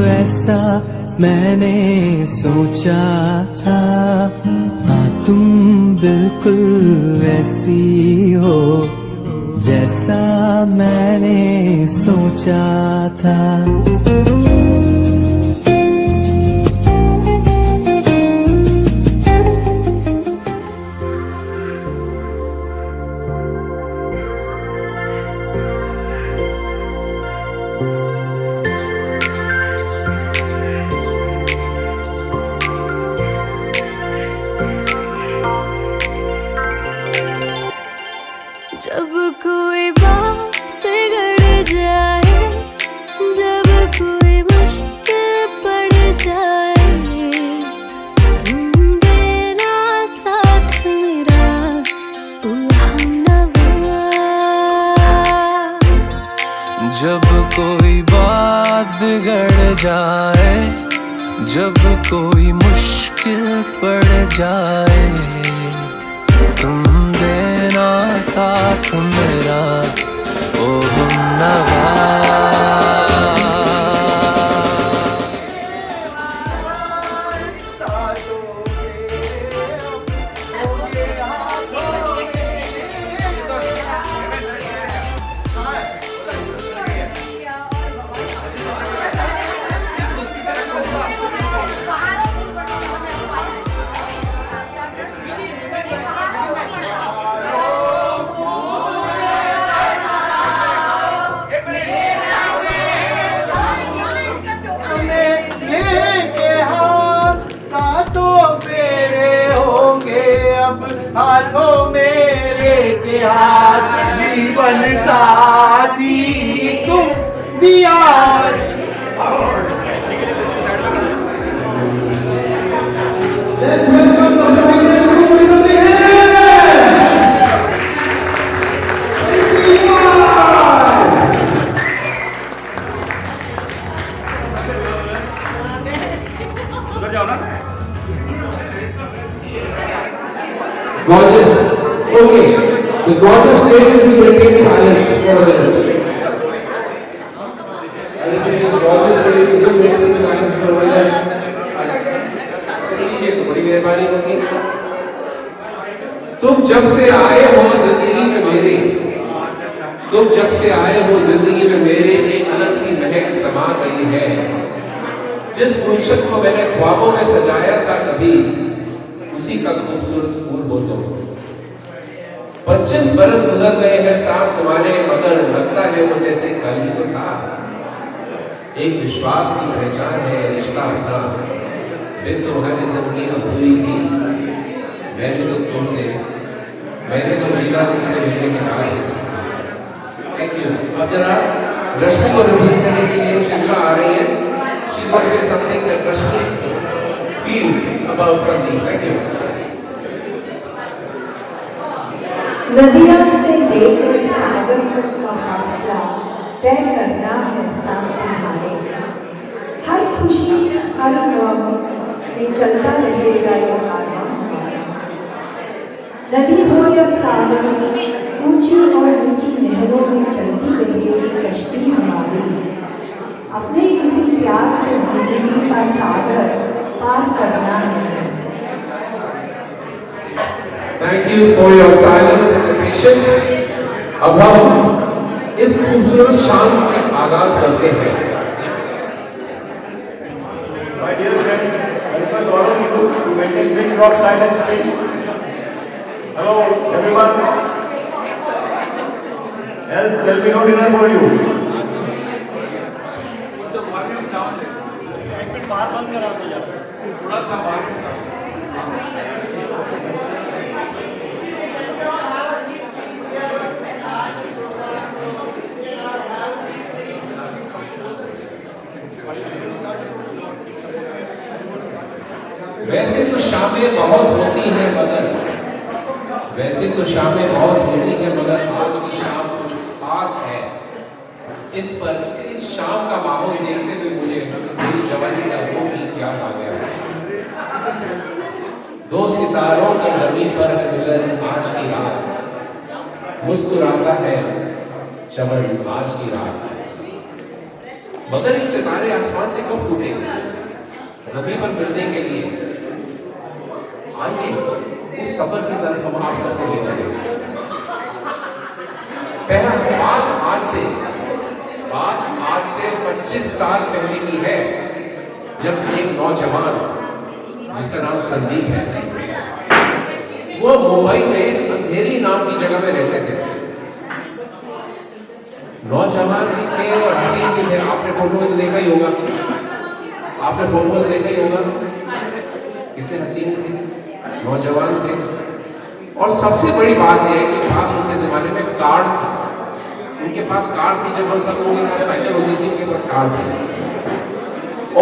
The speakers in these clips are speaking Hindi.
ऐसा मैंने सोचा था, हाँ तुम बिल्कुल वैसी हो जैसा मैंने सोचा था। जब कोई बात बिगड़ जाए, जब कोई मुश्किल पड़ जाए, तुम देना साथ मेरा ओ हमनवा। जब कोई बात बिगड़ जाए, जब कोई मुश्किल पड़ जाए, तुम देना साथ मेरा ओ हमनवा। हाथों मेरे के हाथ जीवन साथी तुम दिया। उधर जाओ ना। Gorgeous. Okay. The gorgeous ladies will maintain silence for a minute. I repeat, the gorgeous ladies will maintain silence for a minute. तो बड़ी मेहरबानी होगी। तुम जब से आए हो जिंदगी में मेरे, तुम जब से आए हो जिंदगी में मेरे, एक अलग सी महक समा गई है। जिस गुलशन को मैंने ख्वाबों में सजाया था कभी, उसी का खूबसूरत फूल हो तुम। 25 बरस गुजर गए हैं साथ तुम्हारे, मगर लगता है वो जैसे कल ही तो था। एक विश्वास की पहचान है रिश्ता अपना, बिन तुम्हारी जिंदगी अधूरी थी। मैंने तो जीना तुमसे मिलने के बाद ही सीखा। Thank you. अब जरा रश्मि को रिपीट करने के लिए शिल्पा आ रही है। She will say something that Rashmi feels about something. Thank you. नदिया से लेकर सागर तक का फासला तय करना है साथ तुम्हारे। हर खुशी हर गम में चलता रहेगा ये कारवां हमारा। नदी हो या सागर, ऊंची और नीची नहरों में चलती रहेगी कश्ती हमारी। अपने किसी प्यार से जिंदगी का सागर पार करना है। Thank you for your silence and your patience. अब हम इस खूबसूरत शाम का आगाज करते हैं। My dear friends, I request all of you to maintain pin drop silence, please. Hello, everyone. Else there will be no dinner for you. एक मिनट बाहर बंद करा दो यार, थोड़ा सा बाहर। वैसे तो शामें बहुत होती हैं मगर, वैसे तो शामें बहुत होती हैं मगर आज की शाम कुछ खास है। इस शाम का माहौल देखते हुए मुझे मेरी जवानी का वो गीत याद आ गया। दो सितारों के जमीन पर है मिलन आज की रात, मुस्कुराता है चमन आज की रात। मगर ये सितारे आसमान से कब फूटेंगे? जमीन पर मिलने के लिए। आइए इस सफर की तरफ हम आप सबको ले चले। पहला बात आज से 25 साल पहले की है, जब एक नौजवान जिसका नाम संदीप है, वो मुंबई में अंधेरी नाम की जगह में रहते थे। नौजवान भी थे और हसीन भी थे। आपने फोटो में तो देखा ही होगा, कितने हसीन थे, नौजवान थे। और सबसे बड़ी बात यह है कि पास उनके जमाने में कार थी। उनके पास कार थी, जब हम सब लोगों के पास साइकिल होती थी, उनके पास कार थी।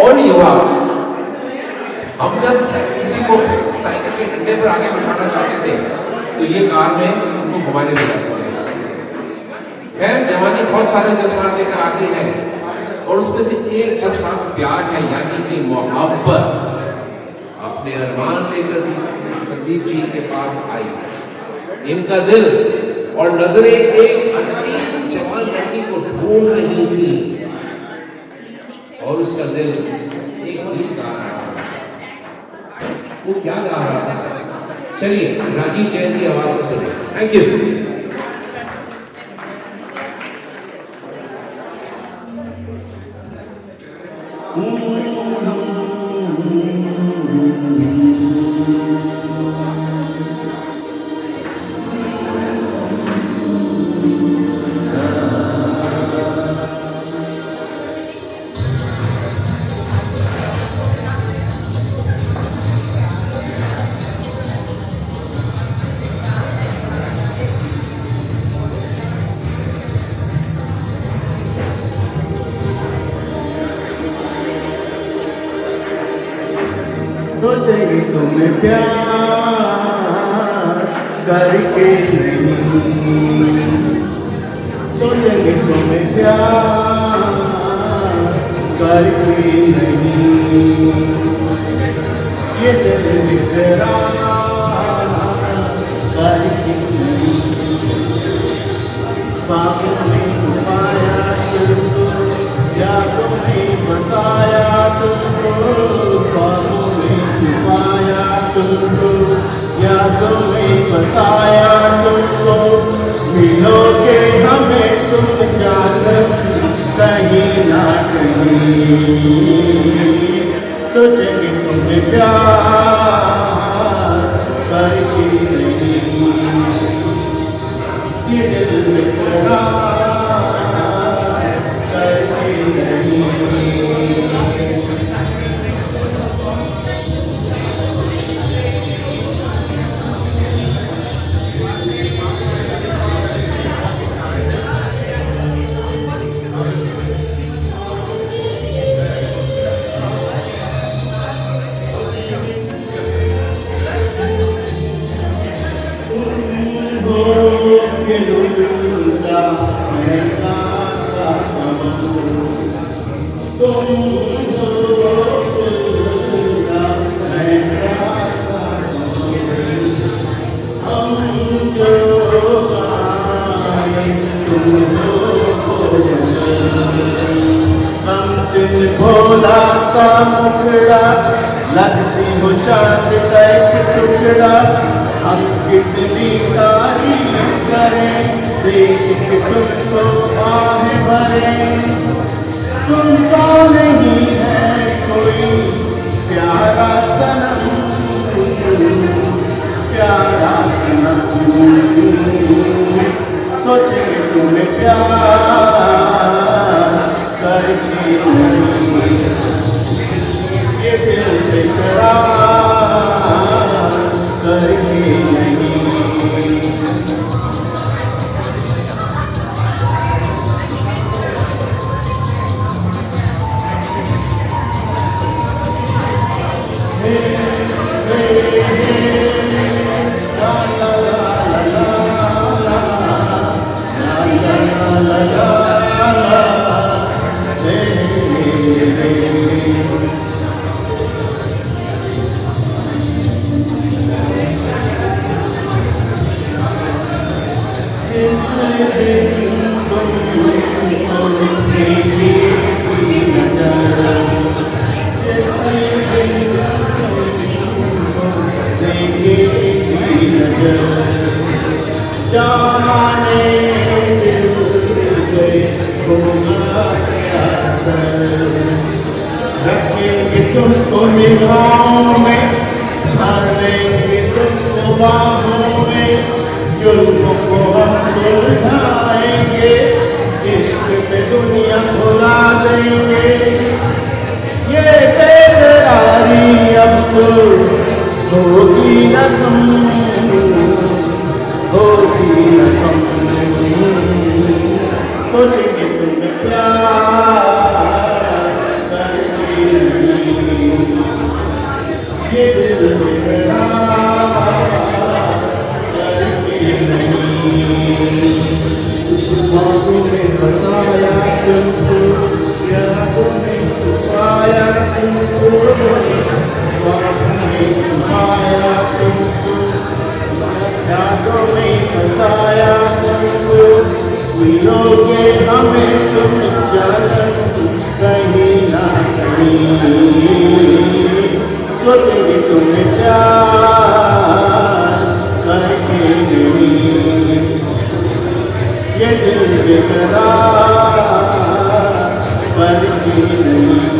और युवा, हम जब किसी को साइकिल के डंडे पर आगे बिठाना चाहते थे तो ये कार में उनको घुमाने ले जाते थे। खैर, जवानी बहुत सारे जज्बात लेकर आती है और उसमें से एक जज्बात प्यार है, यानी कि मोहब्बत। अपने अरमान लेकर संदीप जी के पास आई। इनका दिल और नजरें एक हसीन जवान लड़की को ढूंढ रही थी और उसका दिल एक गीत गा रहा था। वो क्या गा रहा था? चलिए राजीव जैन की आवाज में सुनिए। Thank you. सोचेगी तुम्हें प्यार करके नहीं, सोचेगी तुम्हें प्यार करके नहीं, ये दिल बेकरार करके नहीं। ख्वाबों में छुपाया तुमको, यादों में बसाया तुमको, ख्वाबों में छुपाया तुमको, यादों में बसाया तुमको। मिलोगे हमें तुम जानम कहीं ना कहीं, सोचेंगे तुम्हें प्यार करके नहीं, ये दिल में करार करके नहीं। भोला सा मुखड़ा, लगती हो चांद का एक टुकड़ा, हम कितनी तारीफ करें, देख के तुमको आहें भरे। तुमको नहीं है कोई प्यारा सनम, प्यारा सनम, सोचेंगे तुम्हें प्यार करके नहीं, ये दिल बेकरार करके नहीं। जिस दिन तुम देखी तुमको निगाहों में, भर लेंगे तुमको बाहों में, जुल्म को हम सुलझाएंगे, इश्क में दुनिया भुला देंगे। ये बेकरारी अब तो होगी न कम, होगी न कम। सोचेंगे तुम्हें प्यार करके नहीं, ये दिल बेकरार करके नहीं। बातों में बचाया तुमको, यादों में छुपाया तुमको, बातों में छुपाया तुमको, यादों में बचाया तुमको। मिलोगे हमें तुम जानम कहीं ना कहीं, सोचेंगे तुम्हें प्यार करके नहीं, ये दिल बेकरार करके नहीं।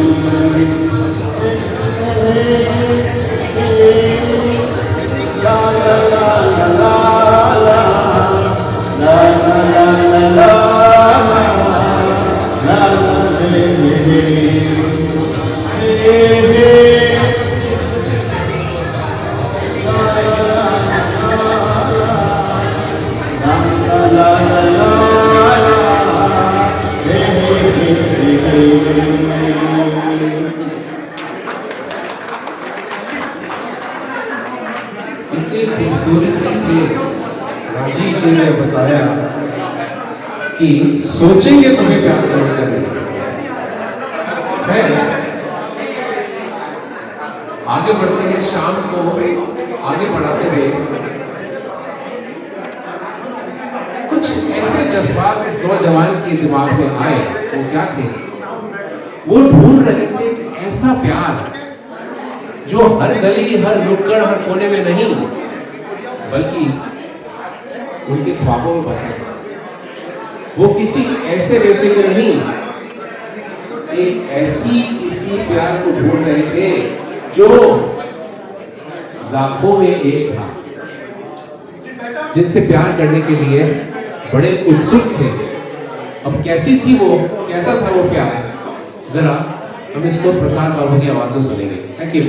ला ला ला ला ला ला ला ला ला ला ला ला कितनी खूबसूरती से राजीव जी ने बताया कि सोचेंगे तुम्हें प्यार करेंगे। फिर आगे बढ़ते हैं, शाम को आगे बढ़ाते हुए कुछ ऐसे जज्बात इस नौजवान के दिमाग में आए। वो क्या थे? वो ढूंढ रहे थे एक ऐसा प्यार जो हर गली, हर नुक्कड़, हर कोने में नहीं, बल्कि उनके ख्वाबों में बसा था। वो किसी ऐसे वैसे में नहीं, एक ऐसी किसी प्यार को ढूंढ रहे थे जो लाखों में एक था, जिनसे प्यार करने के लिए बड़े उत्सुक थे। अब कैसी थी वो, कैसा था वो प्यार, जरा हम इसको प्रसार बाबू की आवाज से सुनेंगे। Thank you.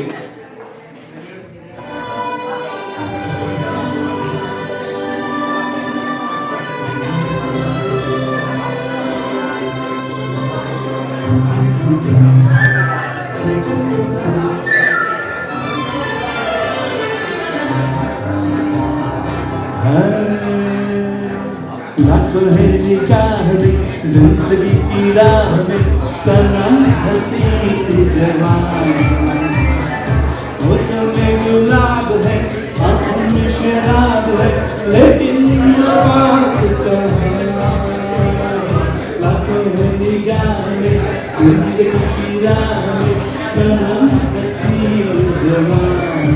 लाखों है निगाह में, जिंदगी की राह में, सनम हसीन जवान। होठों में गुलाब है, आंखों में शराब है, लेकिन बात कहाँ। लाखों है निगाह में, जिंदगी की राह में, सनम हसीन जवान।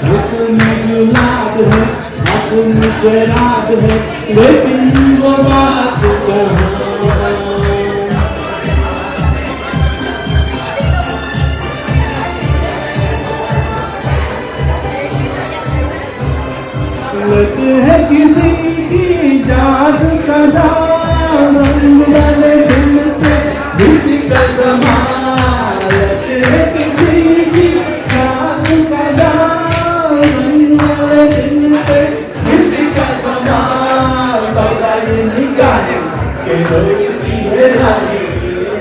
होठों में गुलाब है, आंखों में शराब है, लेकिन वो बात कहाँ। लट है किसी की जादू का जाम, रंग वाले दिल पे किसी का जमाल। लट है किसी की जादू का जाम, रंग वाले दिल पे किसी का जमाल। बाबा ये निगाहें के रोकती है रानी,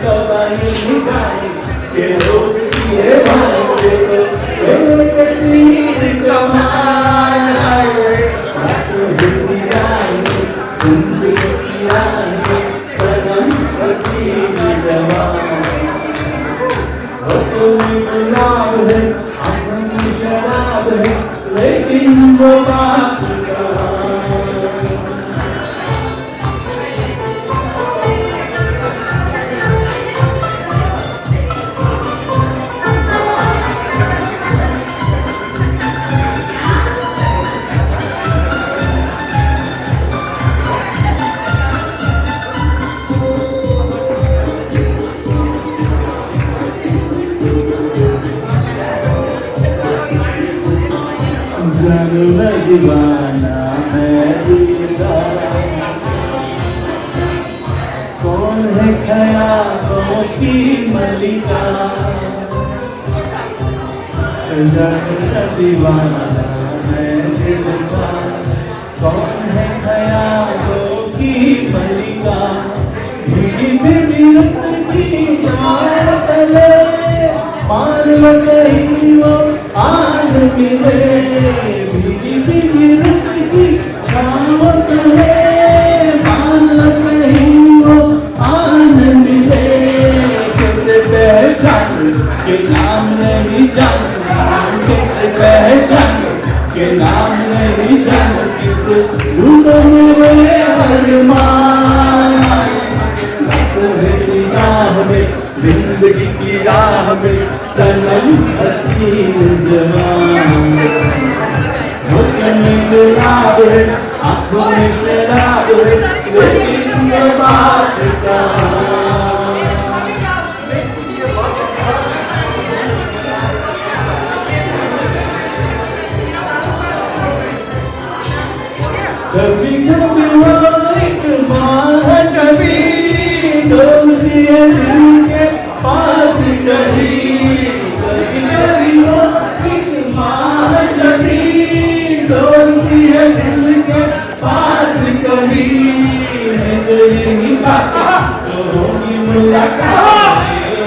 बाबा ये निगाहें के रोकती है रानी, कटीर कमाल आए। जिंदगी की रानी, सनम हसीन जवान। होठों में गुलाब है, आंखों में शराब है, लेकिन वो बात कहाँ। मैं दीवाना मैं दिलदार। कौन है ख्यालों की मलिका, मैं दीवाना मैं दिलदार। कौन है ख्यालों की मलिका, भीगी भीगी रुत की जान तले, मान लो कहीं वो आन मिले। भीगी भीगी रुत की छाँव तले, मान लो कहीं वो आन मिले। कैसे पहचान के नाम नहीं जानता, कैसे पहचान के नाम नहीं जानता, किस ढूंढ मेरे अरमान। निगाह में जिंदगी की राह में सनम हसीन जवान। होठों में गुलाब है, आंखों में शराब है, लेकिन ये बात कहाँ। कभी कभी वो एक बार कभी डोलती है दिल के पास कहीं। कभी कभी वो एक बार कभी डोलती है दिल के पास कहीं। है जो यही बातें तो होगी मुलाकात,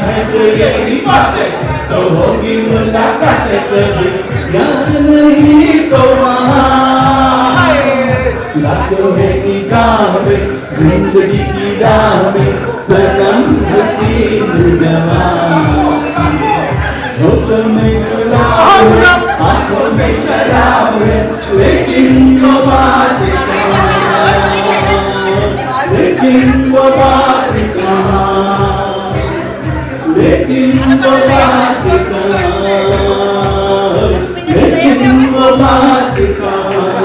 है जो यही बातें तो होगी मुलाकात। कभी याद नहीं तो वहाँ लाखों है निगाह में जिंदगी की राह में सनम हसीन जवान। होठों में गुलाब है, आंखों में शराब है, लेकिन वो बात कहाँ, लेकिन वो बात कहाँ, लेकिन वो बात कहाँ, लेकिन वो बात कहाँ।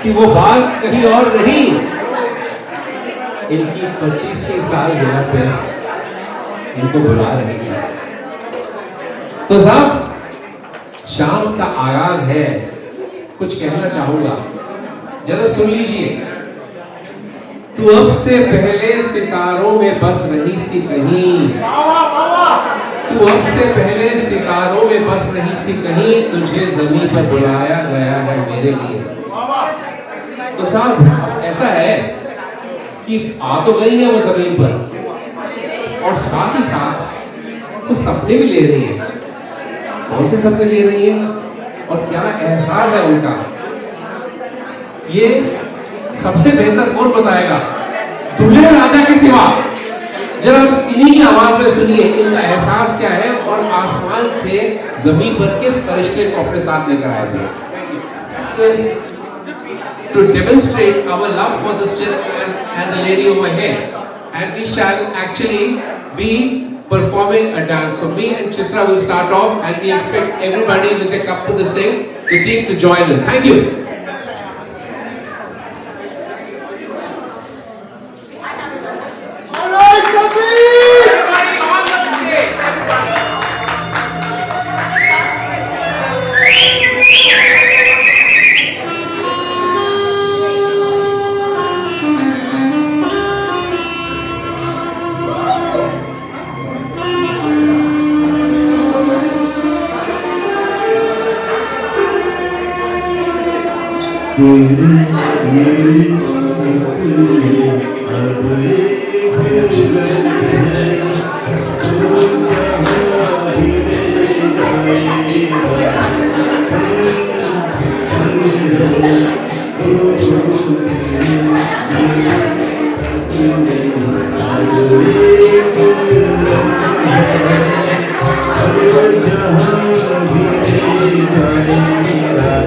कि वो बात कहीं और नहीं, इनकी 25वीं सालगिरह पे इनको बुला रहे हैं। तो साहब शाम का आगाज है, कुछ कहना चाहूंगा, जरा सुन लीजिए। तू अब से पहले सितारों में बस रही थी कहीं, तू अब से पहले सितारों में बस रही थी कहीं, तुझे जमीन पर बुलाया गया है मेरे लिए। तो साहब ऐसा है कि आ तो गई है वो जमीन पर, और साथ ही साथ वो सपने भी ले रही है। कौन से सपने ले रही है और क्या एहसास है उनका, ये सबसे बेहतर कौन बताएगा? दुल्हे राजा के सिवा। जरा इन्हीं की आवाज में सुनिए इनका एहसास क्या है, और आसमान थे जमीन पर किस फरिश्ते को अपने साथ लेकर आए थे। To demonstrate our love for this gentleman and the lady over here, and we shall actually be performing a dance. So me and Chitra will start off, and we expect everybody with a cup to sing, the team to join in. Thank you. तेरी मेरी सपने अब एक रंग है, तू जहाँ भी ले जाएगा संग रहे। ओ तेरी मेरी सपने अब एक रंग है, तू जहाँ भी ले जाएगा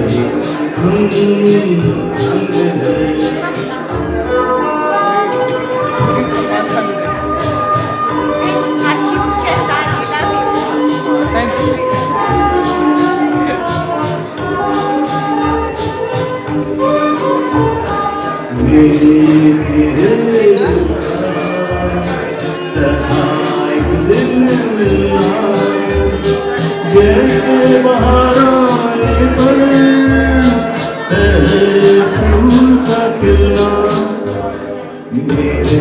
मेरे दिल का दिन मिलना, जैसे बहार आने पर है फूल का खिलना, मेरे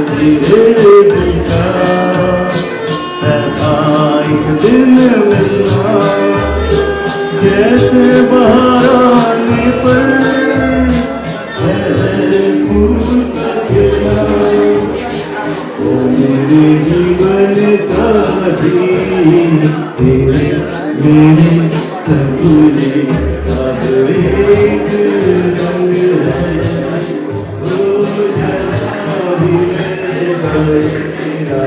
तेरे दिल का एक दिन मिलना, जैसे बहार आने पर है फूल का खिलना। ओ मेरे जीवन साथी, तेरे मेरे सपने अब एक रंग है, ओ जहाँ भी तेरा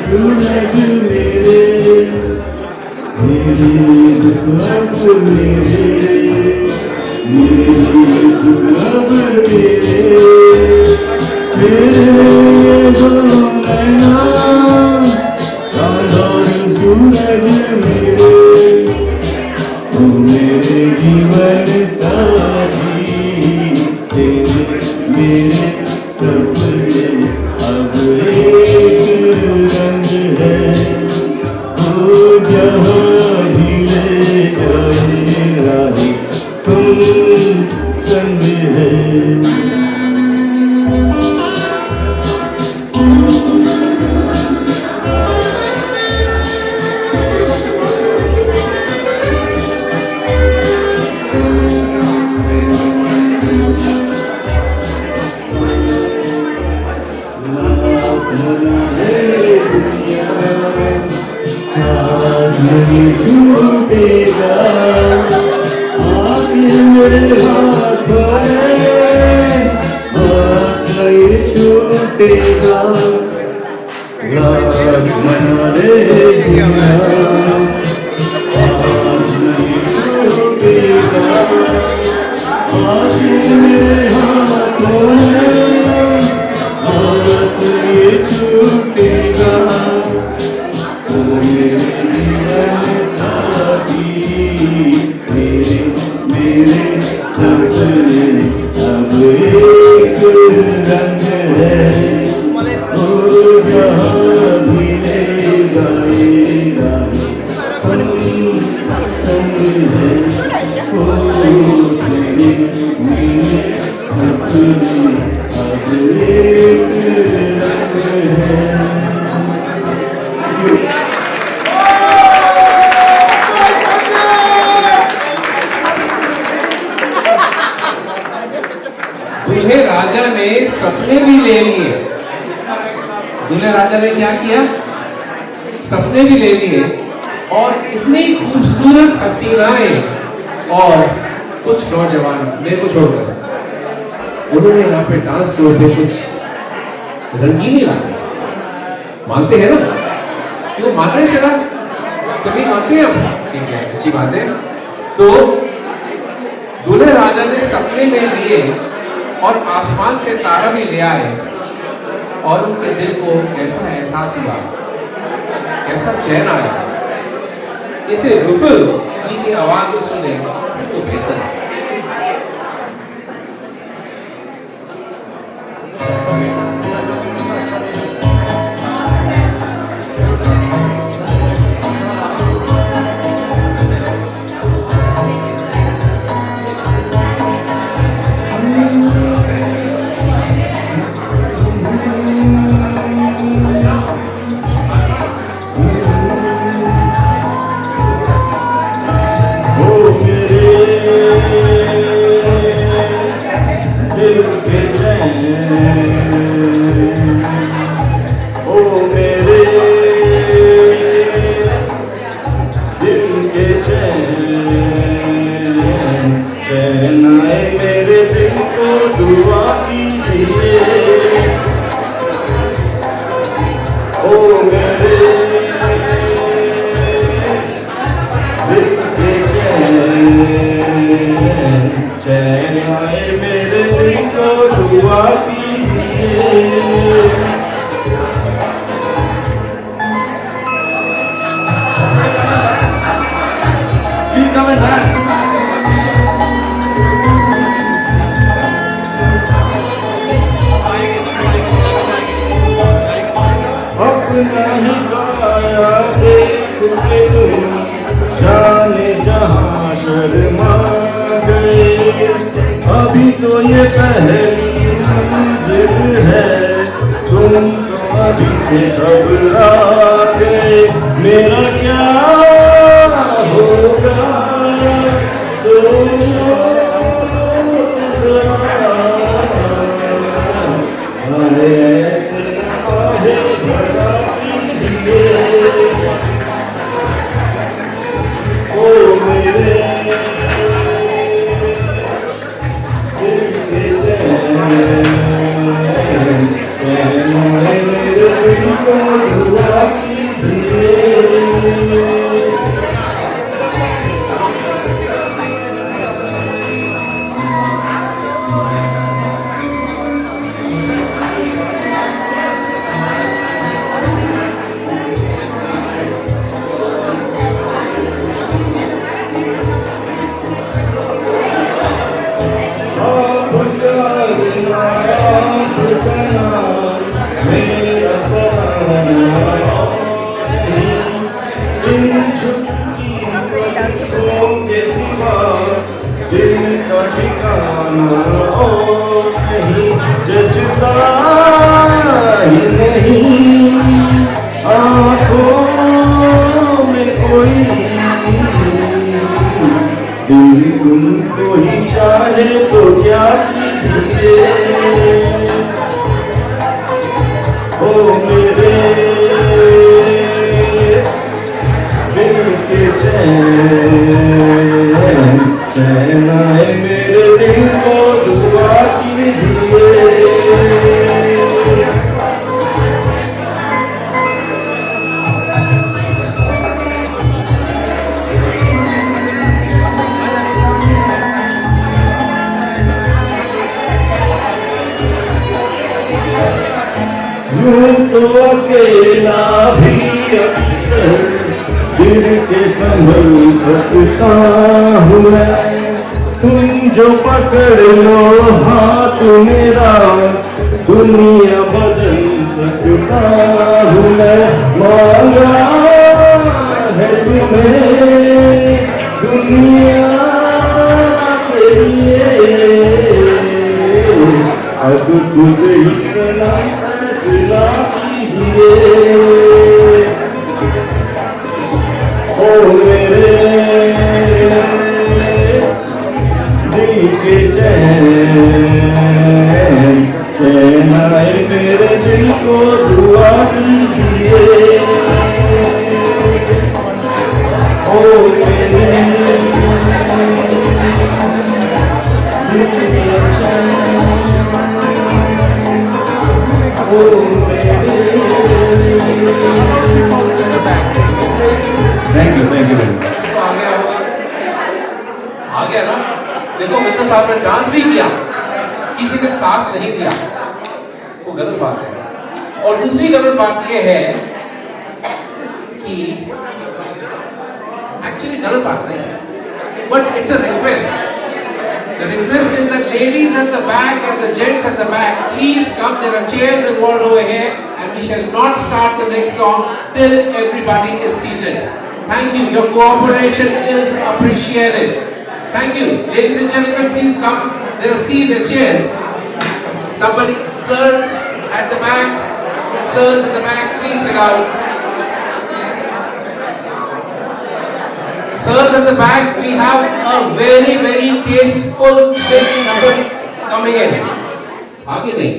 सूरज मेरे दुख अब मेरे सुख अब मेरे, तेरे दो नैना चाँद और सूरज मेरे, ओ मेरे जीवन साथी, तेरे मेरे सपने अब एक रंग है, ओ जहाँ भी ले जाए राही तुम संग है। छूटेगा आके मेरे हाथों में, हाथ नहीं छूटेगा, लाख मना ले दुनिया, हाथ नहीं छूटेगा आके मेरे हाथों में, हाथ नहीं छूटेगा, ओ मेरे जीवन साथी, मेरे सपने अब एक रंग है, ओ जहाँ भी ले जाए राही हम संग है, ओ तेरे मेरे सपने अब एक रंग है। दूल्हे राजा ने सपने भी ले लिए। दूल्हे राजा ने क्या किया? सपने भी ले लिए, और इतनी खूबसूरत हसीनाएं और कुछ नौजवान मेरे को छोड़कर उन्होंने यहाँ पे डांस फ्लोर पे कुछ रंगीनी ला दी। मानते हैं ना? क्यों मान रहे चला? सभी मानते हैं हम? ठीक है, अच्छी बात है। तो दूल्हे राजा ने सपने में लिए और आसमान से तारा भी ले आए, और उनके दिल को ऐसा एहसास हुआ, ऐसा चैन आया। इसे रुफल जी की आवाज में सुने तो बेहतर है। मेरे दिल को दुआ कीजिए। चैन आए मेरे दिल को दुआ कीजिए। Please come and dance. अपना ही साया देखते तुम जाने जहां शर्मा गए। अभी तो ये पहली मंजिल है, तुम तो अभी से घबरा गए। मेरा क्या होगा सोचो जरा, अरे ऐसे आगे भरा कीजिए ओ मेरे दिल के चैन, मेरे दिल को दुआ कीजिए। जचता ही नहीं आँखों में कोई, दिल तुमको ही चाहे तो क्या कीजिए ओ मेरे दिल के चैन, चैन आए मेरे दिल को दुआ कीजिए। यूं तो अकेला भी अक्सर दिल के संभल सकता हूँ मैं, तुम जो पकड़ लो हाथ मेरा दुनिया बदल सकता हूँ मैं। मांगा है तुम्हें दुनिया के लिए, अब खुद ही सनम फैसला कीजिए ओ मेरे दिल के चैन, चैन आए मेरे दिल को दुआ कीजिए ओ मेरे दिल के चैन, ओ मेरे। Thank you very much. आ गया ना। देखो मित्र साहब ने डांस भी किया, किसी ने साथ नहीं दिया, वो गलत बात है। और दूसरी गलत बात ये है कि एक्चुअली गलत बात नहीं है, but it's a request. The request is that ladies at the back and the gents at the back, please come. There are chairs involved over here, and we shall not start the next song till everybody is seated. Thank you. Your cooperation is appreciated. Thank you. Ladies and gentlemen, please come. There are seats and chairs. Somebody, sirs at the back, sirs at the back, please sit down. Sirs at the back, we have a very, very tasteful stage number coming in. आगे नहीं,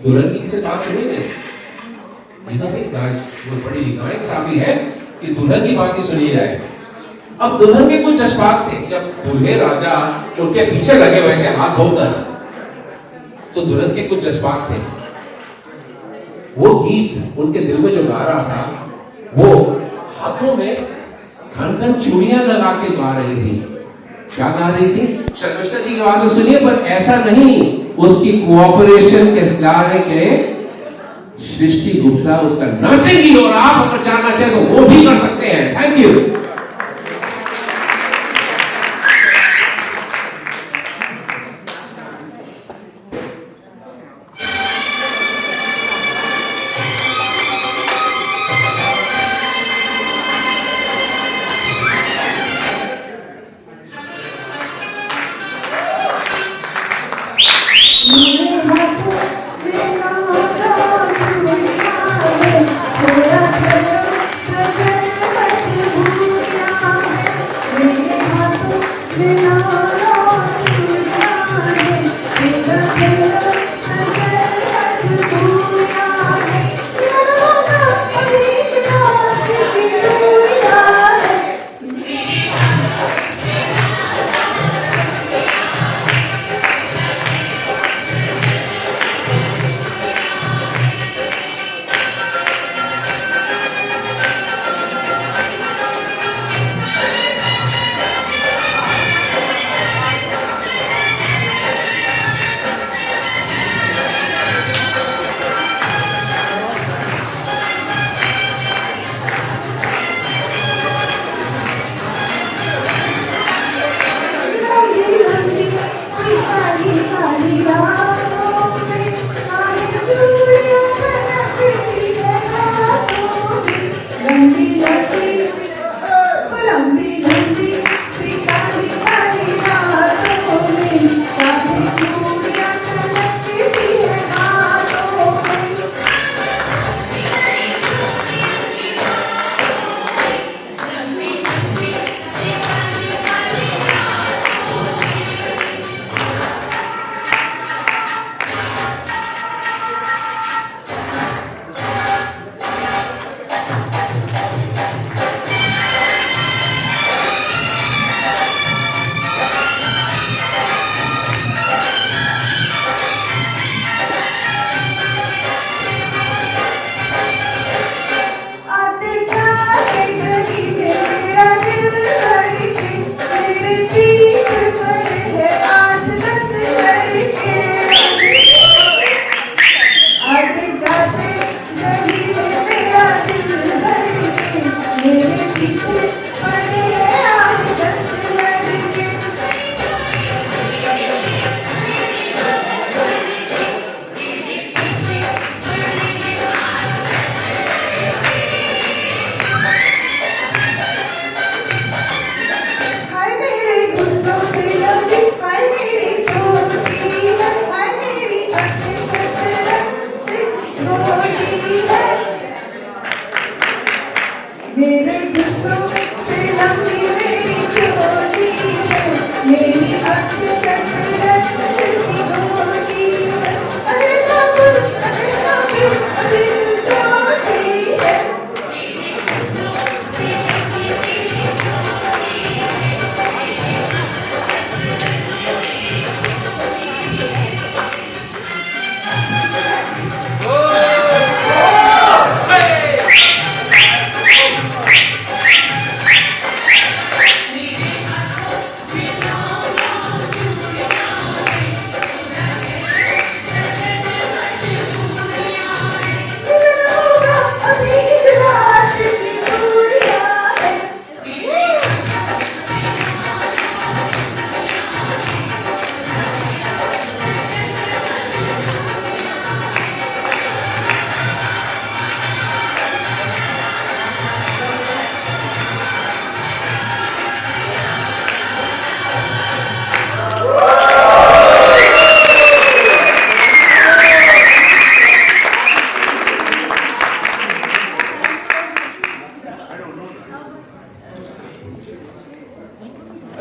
दुल्हन की किसी बात सुनी नहीं। ये तो भाई गाय वो बड़ी गायक साफी है कि दुल्हन की बात ही सुनी जाए। अब दुल्हन के कुछ जज्बात थे, जब दूल्हे राजा उनके पीछे लगे हुए थे हाथ धोकर, तो दुल्हन के कुछ जज्बात थे। वो गीत उनके दिल में जो गा रहा था, वो हाथों में खन खन चूड़ियां लगा के गा रही थी। क्या गा रही थी? शर्मिष्ठा जी की बात तो सुनिए, पर ऐसा नहीं, उसकी कोऑपरेशन के सहारे के सृष्टि गुप्ता उसका नाचेगी, और आप अगर जानना चाहे तो वो भी कर सकते हैं। Thank you.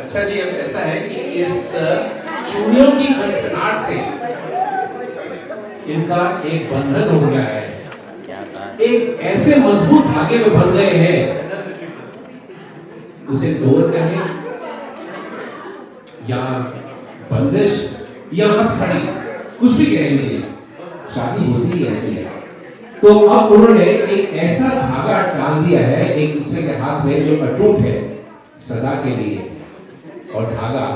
अच्छा जी, अब ऐसा है कि इस चूड़ियों की खटखटाहट से इनका एक बंधन हो गया है, एक ऐसे मजबूत धागे में बंध गए हैं, उसे डोर कहें या बंदिश या हथकड़ी, कुछ भी कह लीजिए, शादी होती ही ऐसी है। तो अब उन्होंने एक ऐसा धागा डाल दिया है एक दूसरे के हाथ में जो अटूट है सदा के लिए। और धागा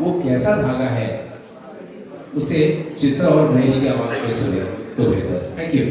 वो कैसा धागा है उसे चित्रा और महेश की आवाज में सुने तो बेहतर। Thank you.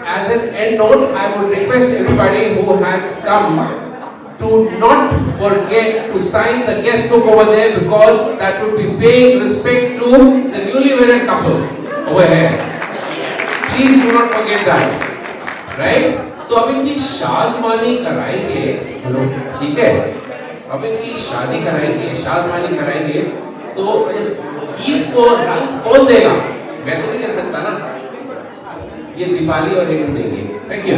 as an end note, I would request everybody who has come to not forget to sign the guest book over there, because that would be paying respect to the newly wedded couple over here. Please do not forget that, right? तो अब इनकी शाज़मानी कराएंगे, ठीक है? अब इनकी शादी कराएंगे, शाज़मानी कराएंगे, तो इस गीत को रंग कौन देगा? मैं तो नहीं कह सकता ना। ये दीपाली और हेमंत देंगे। Thank you.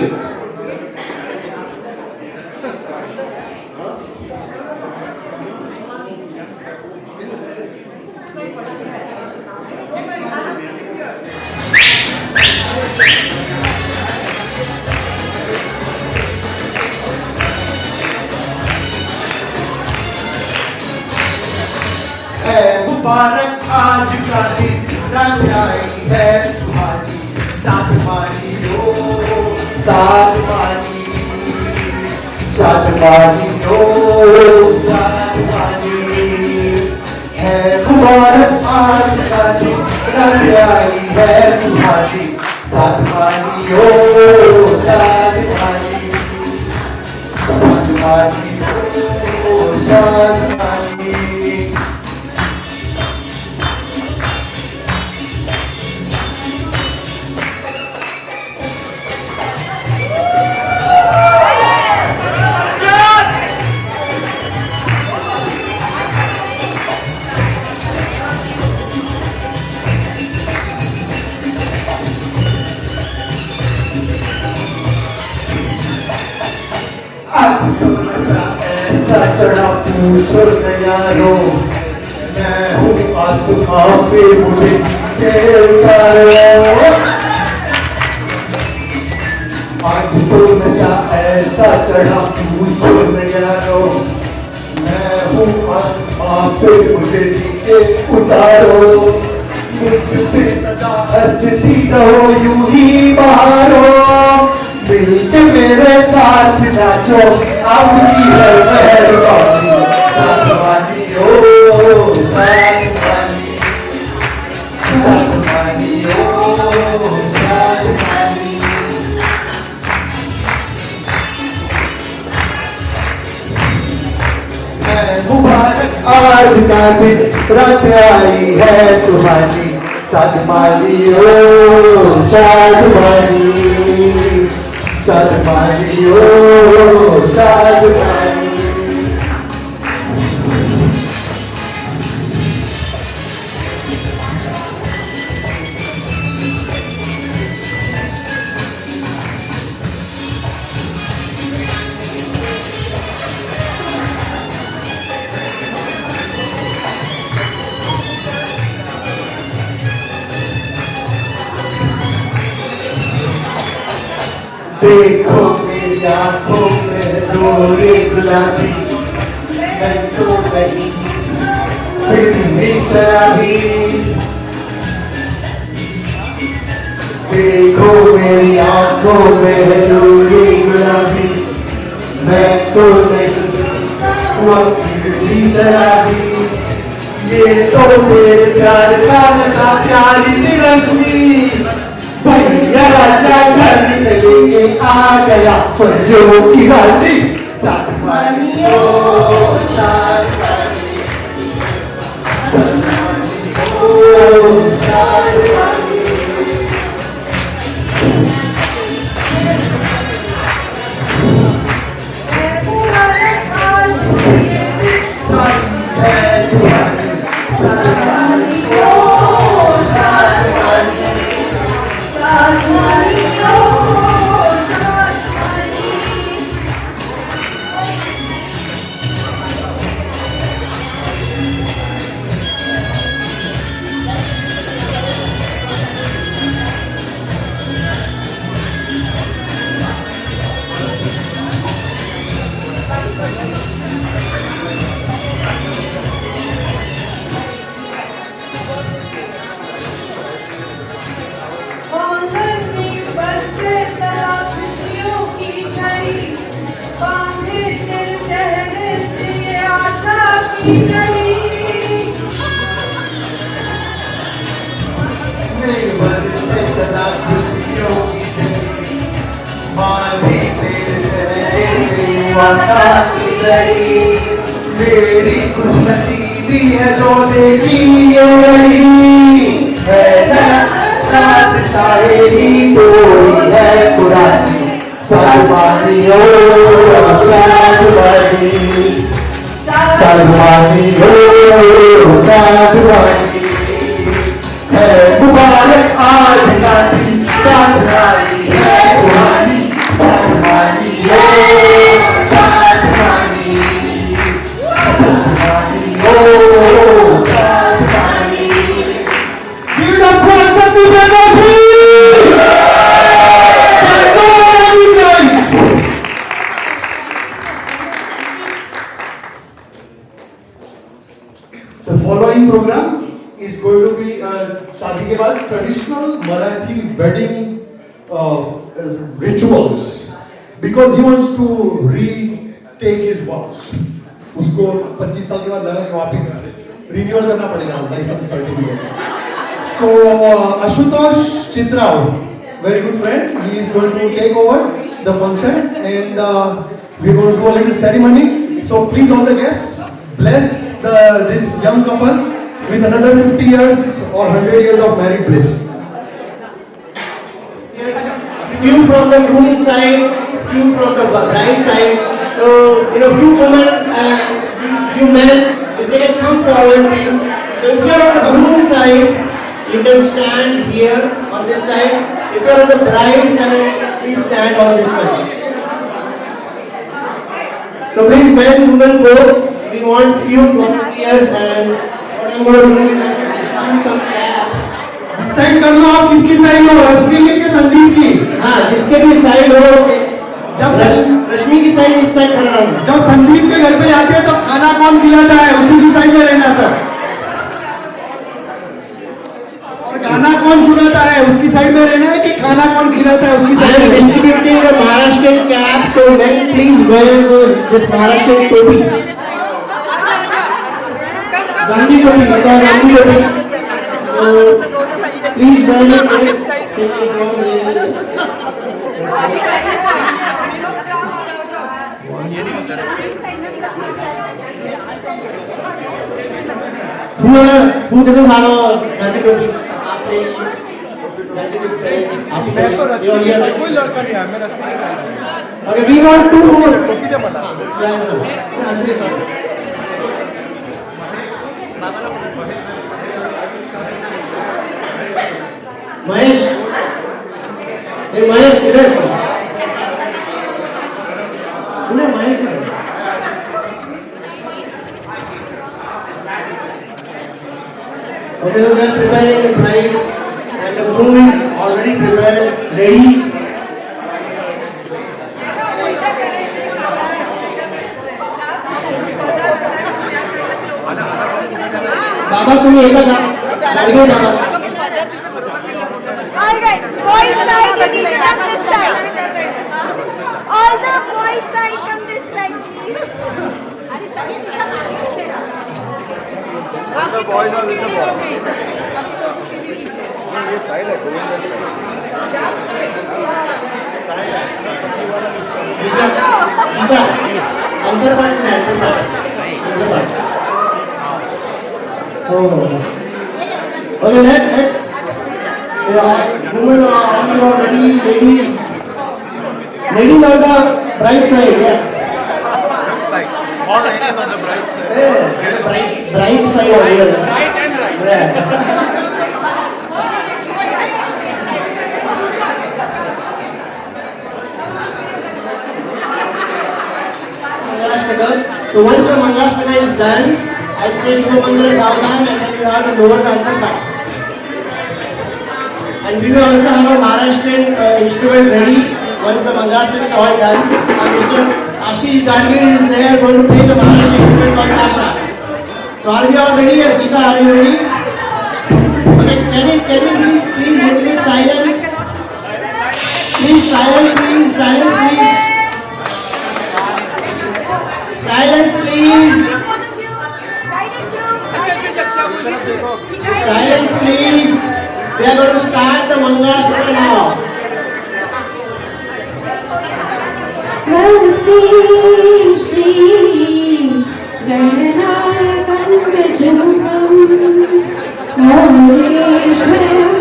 मुबारक आज का दिन, रंग आई है तुम्हारी, साधमानी हो साधमानी, साधमानी हो साधमानी है। मुबारक आज का दिन, रंग आई है तुम्हारी, साधमानी हो साधमानी, साधमानी हो साधमानी। आज तो नशा ऐसा चढ़ा पूछो न यारो, मैं हूँ आसमां पे मुझे नीचे उतारो। आज तो नशा ऐसा चढ़ा पूछो न यारो, मैं हूँ आसमां पे मुझे नीचे उतारो। मुझ पे सदा हंसती रहो यूं ही बहारो, मिलके मेरे साथ नाचो अपनी है मेहरबानी, साधमानी हो साधमानी, साधमानी हो साधमानी। मुबारक आज का दिन, रात आई है तुम्हारी, साधमानी हो साधमानी, साधमानी हो साधमानी। देखो मेरी आंखों में रोए गुलाबी, मैं तो नहीं फिर भी शराबी। देखो मेरी आंखों में रोए गुलाबी, मैं तो नहीं फिर भी शराबी। ये तो मेरे प्यार का नशा, प्यारी सी रश्मि, भैया राजा घर लेके आ गया फर्जों की गाड़ी, साधमानी हो साधमानी, साधमानी हो साधमानी। मेरे मन में सदा खुशियों की हुआ साथ घड़ी, मेरी खुशनसीबी है जो देखी ये घड़ी, है रात शायरी कोई है पुरानी, शर्मानी हो शादवानी, शर्मानी हो शादवानी, है मुबारक आज गाती गाती है पुरानी, शर्मानी हो शादवानी, शर्मानी हो शादवानी। Give it up for Sandeep Banerjee! The following program is going to be शादी के बाद traditional Marathi wedding rituals, because he wants to retake his vows. उसको 25 साल के बाद लगा कि वापस रिन्यूअल करना पड़ेगा licence certificate. So Ashutosh Chitrao, very good friend, he is going to take over the function and we are going to do a little ceremony. So please all the guests bless this young couple with another 50 years or 100 years of married bliss. Few from the groom side, few from the bride side. So, few women and few men, if they can come forward, please. So, if you are on the groom side, you can stand here on this side. If you are on the bride side, please stand on this side. So, please, men and women both, we want few volunteers, and what I'm going to do is I'm going to distribute some caps. Decide कर लो आप किसकी साइड हो, रश्मि की कि संदीप की? हाँ, जिसके भी साइड हो, जब रश्मि की साइड इस साइड कर रहा हूँ. जब संदीप के घर पे आते हैं तो खाना कौन खिलाता है, उसी की साइड में रहना सर. और गाना कौन सुनाता है, उसकी साइड में रहना है कि खाना कौन खिलाता है, उसकी I साइड am में. distributing the Maharashtrian cap, so men please wear this Maharashtrian topi. Gandhi topi, it's called Gandhi topi. So please wear it. Please take it down. Who doesn't have a Gandhi topi? कोई लड़का नहीं है, मैं रश्मि के साइड में. Okay, we want two more. टोपी दे मला. Mahesh, hey Mahesh, इधर से. सुने Mahesh ने. Okay, so they are preparing the bride, and the groom is already prepared, ready. बाबा तुम्ही एका गाडीवर दादा. All right, boys side, you need to come this side. All the boys side, come this side, please. The boys are with the boys. ये स्टाइल है गोविंदा गीता अंदर पार्ट में अंदर part. Okay, let's women are ready, ladies on the bride side, yeah. All ladies on the bright side. Yeah, bride side over here. Yeah. Mangalashtaka. So once the Mangalashtaka is done, I'll say Shubha Mangala Savadan, and then you have to lower the anthem part. And we will also have a Maharashtrian instrument ready once the Mangalashtaka is all done. Mr. Ashish Gadgiri is there going to play the Maharashtrian instrument called Asha. So are we all ready? Geeta, are you ready? Okay, can we please little bit silent? Please silence, please. Silence, please. Silence, please. We are going to start the Mangalashtaka now. Smell नमस्ते श्री गणनायकं गजमुखं मोरेश्वरं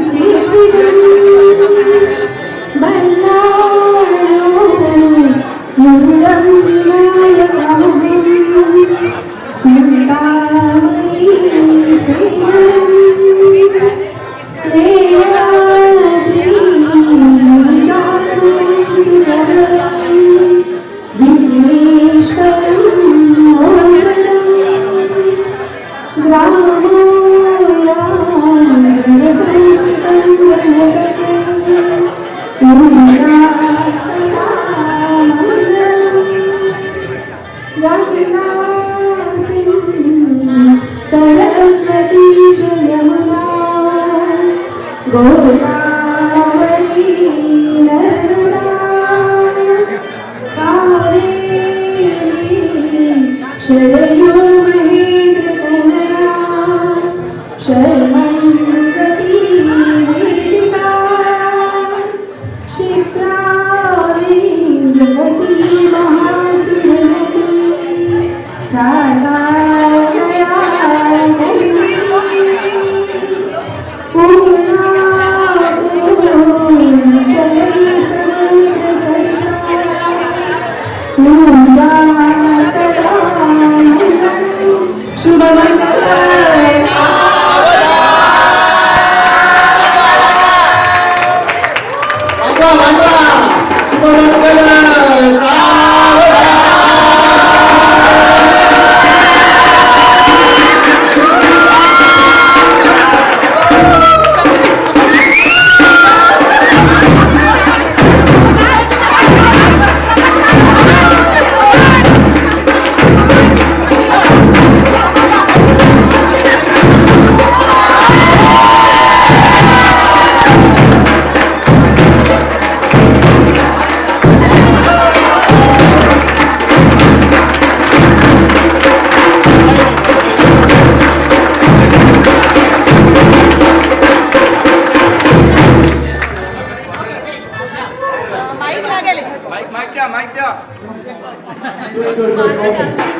सिद्धिदं बल्लाळो मूलं विनायकं चिन्तामणि सेवनं सरस्वती च यमुना गोदावरी नर्मदा कावेरी शरयो महेन्द्रतनया शर्मण्यवती वेदिका क्षिप्रावती जगती महासुरनदी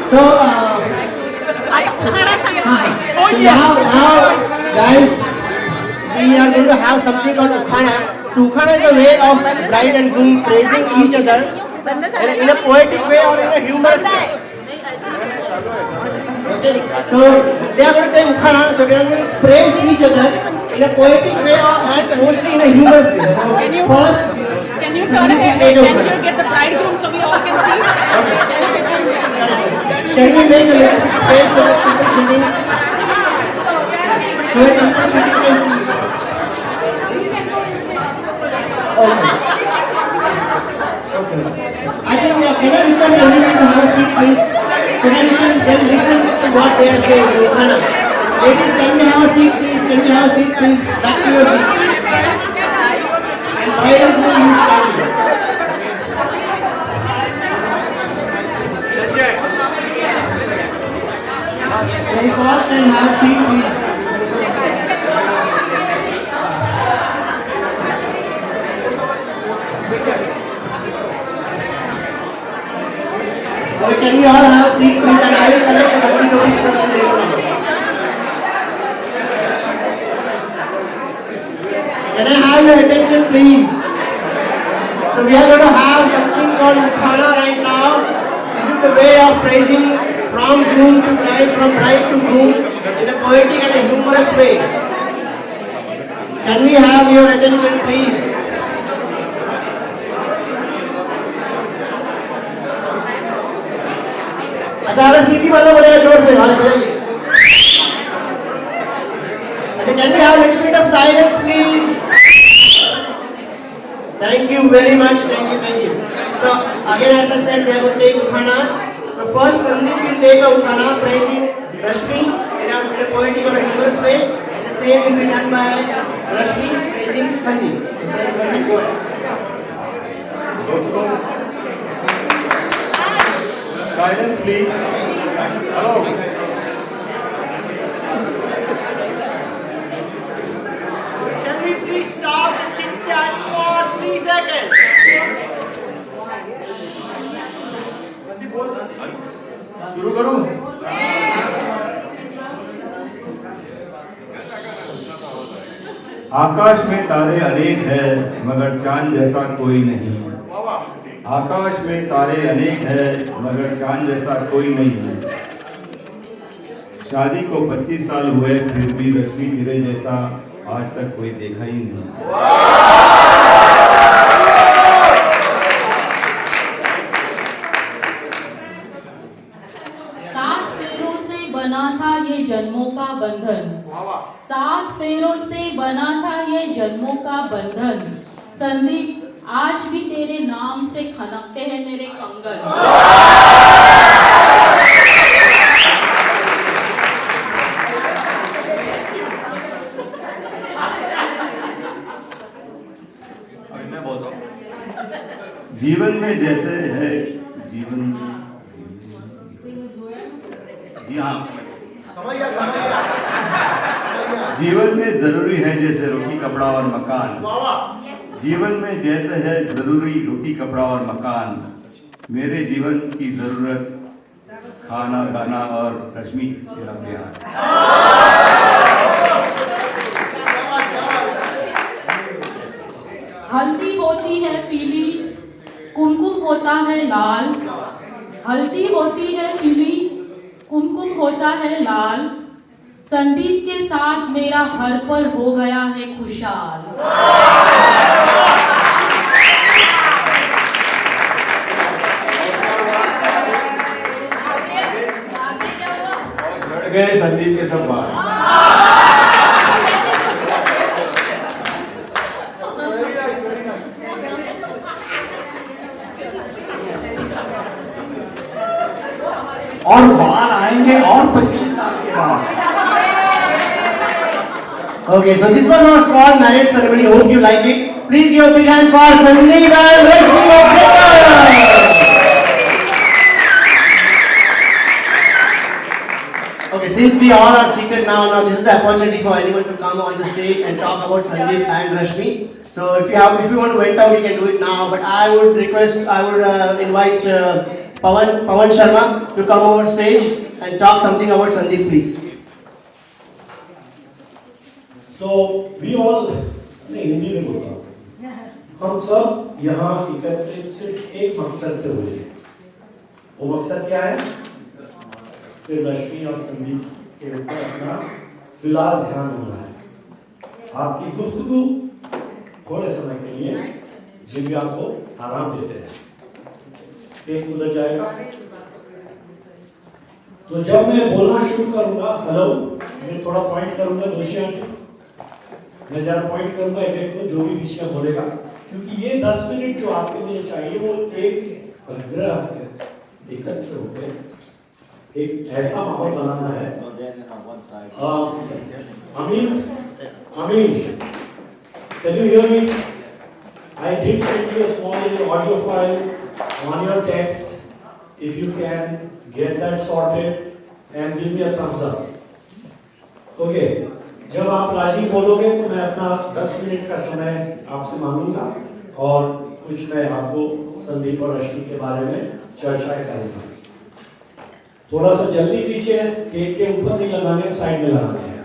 So, now, guys, we are going to have something called Ukhana. So, Ukhana is a way of bride and groom praising each other in a poetic way or in a humorous way. Okay. So, they are going to take Ukhana, so they are going to praise each other in a poetic way or and mostly in a humorous way. So, first, can you turn ahead and get the bridegroom so we all can see? Can we make a little space so that people sitting? So that people sitting can see. Okay. Okay. I think can I request everyone to have a seat, please, so that you can then listen to what they are saying. Ladies, can we have a seat, please? Can we have a seat, please? Back to your seat. And bride and groom, you stand here. Very fast and have a seat, please. Okay, can we all have a seat, please? And I will collect the Gandhi notice from you later on. Can I have your attention, please? So we are going to have something called Ukhana right now. This is the way of praising from groom to bride, from bride to groom in a poetic and a humorous way. Can we have your attention, please? अच्छा अगर सीटी मारना पड़ेगा जोर से हाँ बजाइए अच्छा can we have a little bit of silence please thank you very much thank you so again as I said they are going to take ukhanas so first Sandeep will take a ukhana praising Rashmi in a poetic or a humorous way and the same will be done by Rashmi praising Sandeep so Sandeep go ahead Silence, please. Hello. Can we please stop the chit chat for 3 seconds? शुरू करूं? आकाश में तारे अनेक है मगर चांद जैसा कोई नहीं। आकाश में तारे अनेक है मगर चांद जैसा कोई नहीं है। शादी को 25 साल हुए फिर भी रश्मि तेरे जैसा आज तक कोई देखा ही नहीं। बना था ये जन्मों का बंधन, 7 फेरों से बना था ये जन्मों का बंधन। संदीप आज भी तेरे नाम से खनकते हैं मेरे कंगन। अभी मैं बोलता हूँ। जीवन में जैसे है जीवन, जी हाँ समझ गया। जीवन में जरूरी है जैसे रोटी कपड़ा और मकान। जीवन में जैसे है जरूरी रोटी कपड़ा और मकान। मेरे जीवन की जरूरत खाना गाना और रश्मि तेरा प्यार। हल्दी होती है पीली, कुमकुम होता है लाल। हल्दी होती है पीली, कुमकुम होता है लाल। संदीप के साथ मेरा हर पल हो गया है खुशहाल। लड़ गए संदीप के सब बात। और बाहर आएंगे और 25 साल के बाद। Okay, so this was our small marriage ceremony. Hope you like it. Please give a big hand for Sandeep and Rashmi Mokshekar. Okay, since we all are seated now this is the opportunity for anyone to come on the stage and talk about Sandeep and Rashmi. So if you want to vent out, you can do it now. But I would invite Pawan Sharma to come over stage and talk something about Sandeep, please. तो वी ऑल, नहीं हिंदी में बोलता हूँ, हम सब यहाँ एकत्रित सिर्फ एक मकसद से हुए। वो मकसद क्या है? सिर्फ रश्मि और संदीप के ऊपर अपना फिलहाल ध्यान होना है। आपकी गुफ्तगू थोड़े समय के लिए जो भी आपको आराम देते हैं, एक उधर जाएगा। तो जब मैं बोलना शुरू करूंगा, हेलो, मैं थोड़ा पॉइंट करूंगा दोषी, मैं जरा पॉइंट करूंगा एक को जो भी बीच में बोलेगा, क्योंकि ये 10 मिनट जो आपके मुझे चाहिए वो एक ग्रह एकत्र होकर एक ऐसा माहौल बनाना है। अमीन, can you hear me? I did send you a small audio file on your text. If you can get that sorted and give me a thumbs up. Okay. जब आप राजी बोलोगे तो मैं अपना 10 मिनट का समय आपसे मांगूंगा और कुछ मैं आपको संदीप और रश्मि के बारे में चर्चाएं करूंगा। थोड़ा सा जल्दी कीजिए, केक के ऊपर नहीं लगाने, साइड में लगाने हैं।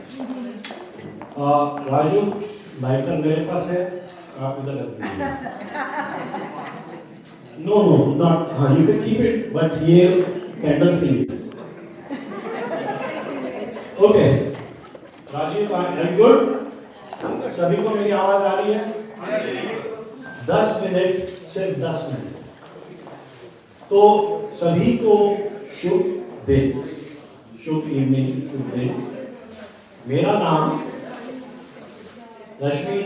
राजू, लाइटर मेरे पास है, आप इधर रख दीजिए। नो नॉट, हाँ you can keep it, but ये कैंडल्स के लिए। Okay Rajiv, very good. सभी को मेरी आवाज आ रही है? 10 मिनट, सिर्फ 10 मिनट। तो सभी को शुभ दिन, शुभ इवनिंग, शुभ दिन। मेरा नाम रश्मि,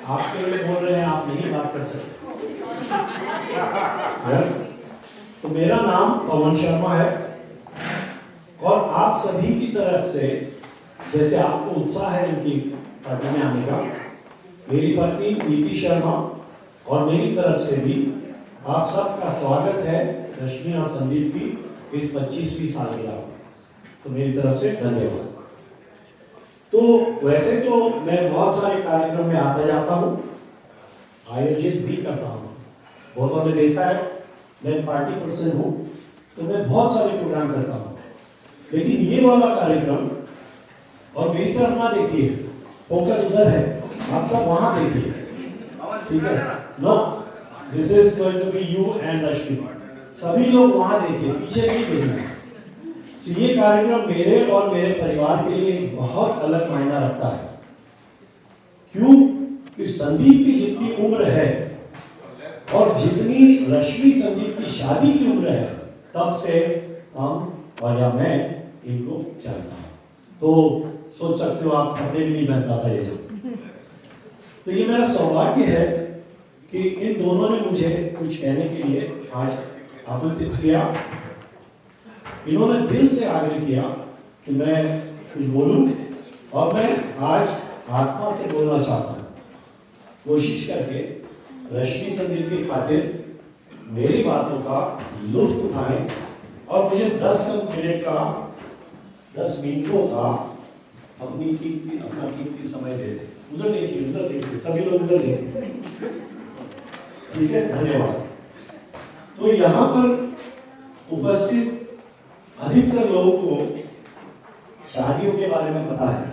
आपके लिए बोल रहे हैं, आप नहीं बात कर सकते। तो मेरा नाम पवन शर्मा है और आप सभी की तरफ से, जैसे आपको उत्साह है इनकी पार्टी में आने का, मेरी पत्नी नीति शर्मा और मेरी तरफ से भी आप सबका स्वागत है रश्मि और संदीप की इस 25वीं सालगिरह। तो मेरी तरफ से धन्यवाद। तो वैसे तो मैं बहुत सारे कार्यक्रम में आता जाता हूँ, आयोजित भी करता हूँ। बहुतों ने देखा है मैं पार्टी पर्सन हूँ, तो मैं बहुत सारे प्रोग्राम करता हूँ, लेकिन ये वाला कार्यक्रम, और मेरी तरफ ना देखिए, फोकस उधर है, आप सब वहां देखिए, ठीक है? No, this is going to be you and Rashmi, सभी लोग वहां देखिए, पीछे नहीं देखना। तो ये कार्यक्रम मेरे और मेरे परिवार के लिए बहुत अलग मायना रखता है। क्यों? कि संदीप की जितनी उम्र है और जितनी रश्मि संदीप की शादी की उम्र है, तब से हम और या मैं इनको जानता हूं। तो सोच सकते हो आप, कपड़े भी नहीं पहनता था ये सब। तो ये मेरा सौभाग्य है कि इन दोनों ने मुझे कुछ कहने के लिए आज आमंत्रित किया। इन्होंने दिल से आग्रह किया कि मैं कुछ बोलूं, और मैं आज आत्मा से बोलना चाहता हूं, कोशिश करके रश्मि संदीप की खातिर मेरी बातों का लुत्फ उठाएं, और मुझे 10 मिनट का, 10 मिनटों का अपना कीमती समय दे दें। उधर देखिए, सभी लोग उधर देखिए, ठीक है? धन्यवाद। तो यहाँ पर उपस्थित अधिकतर लोगों को शादियों के बारे में पता है,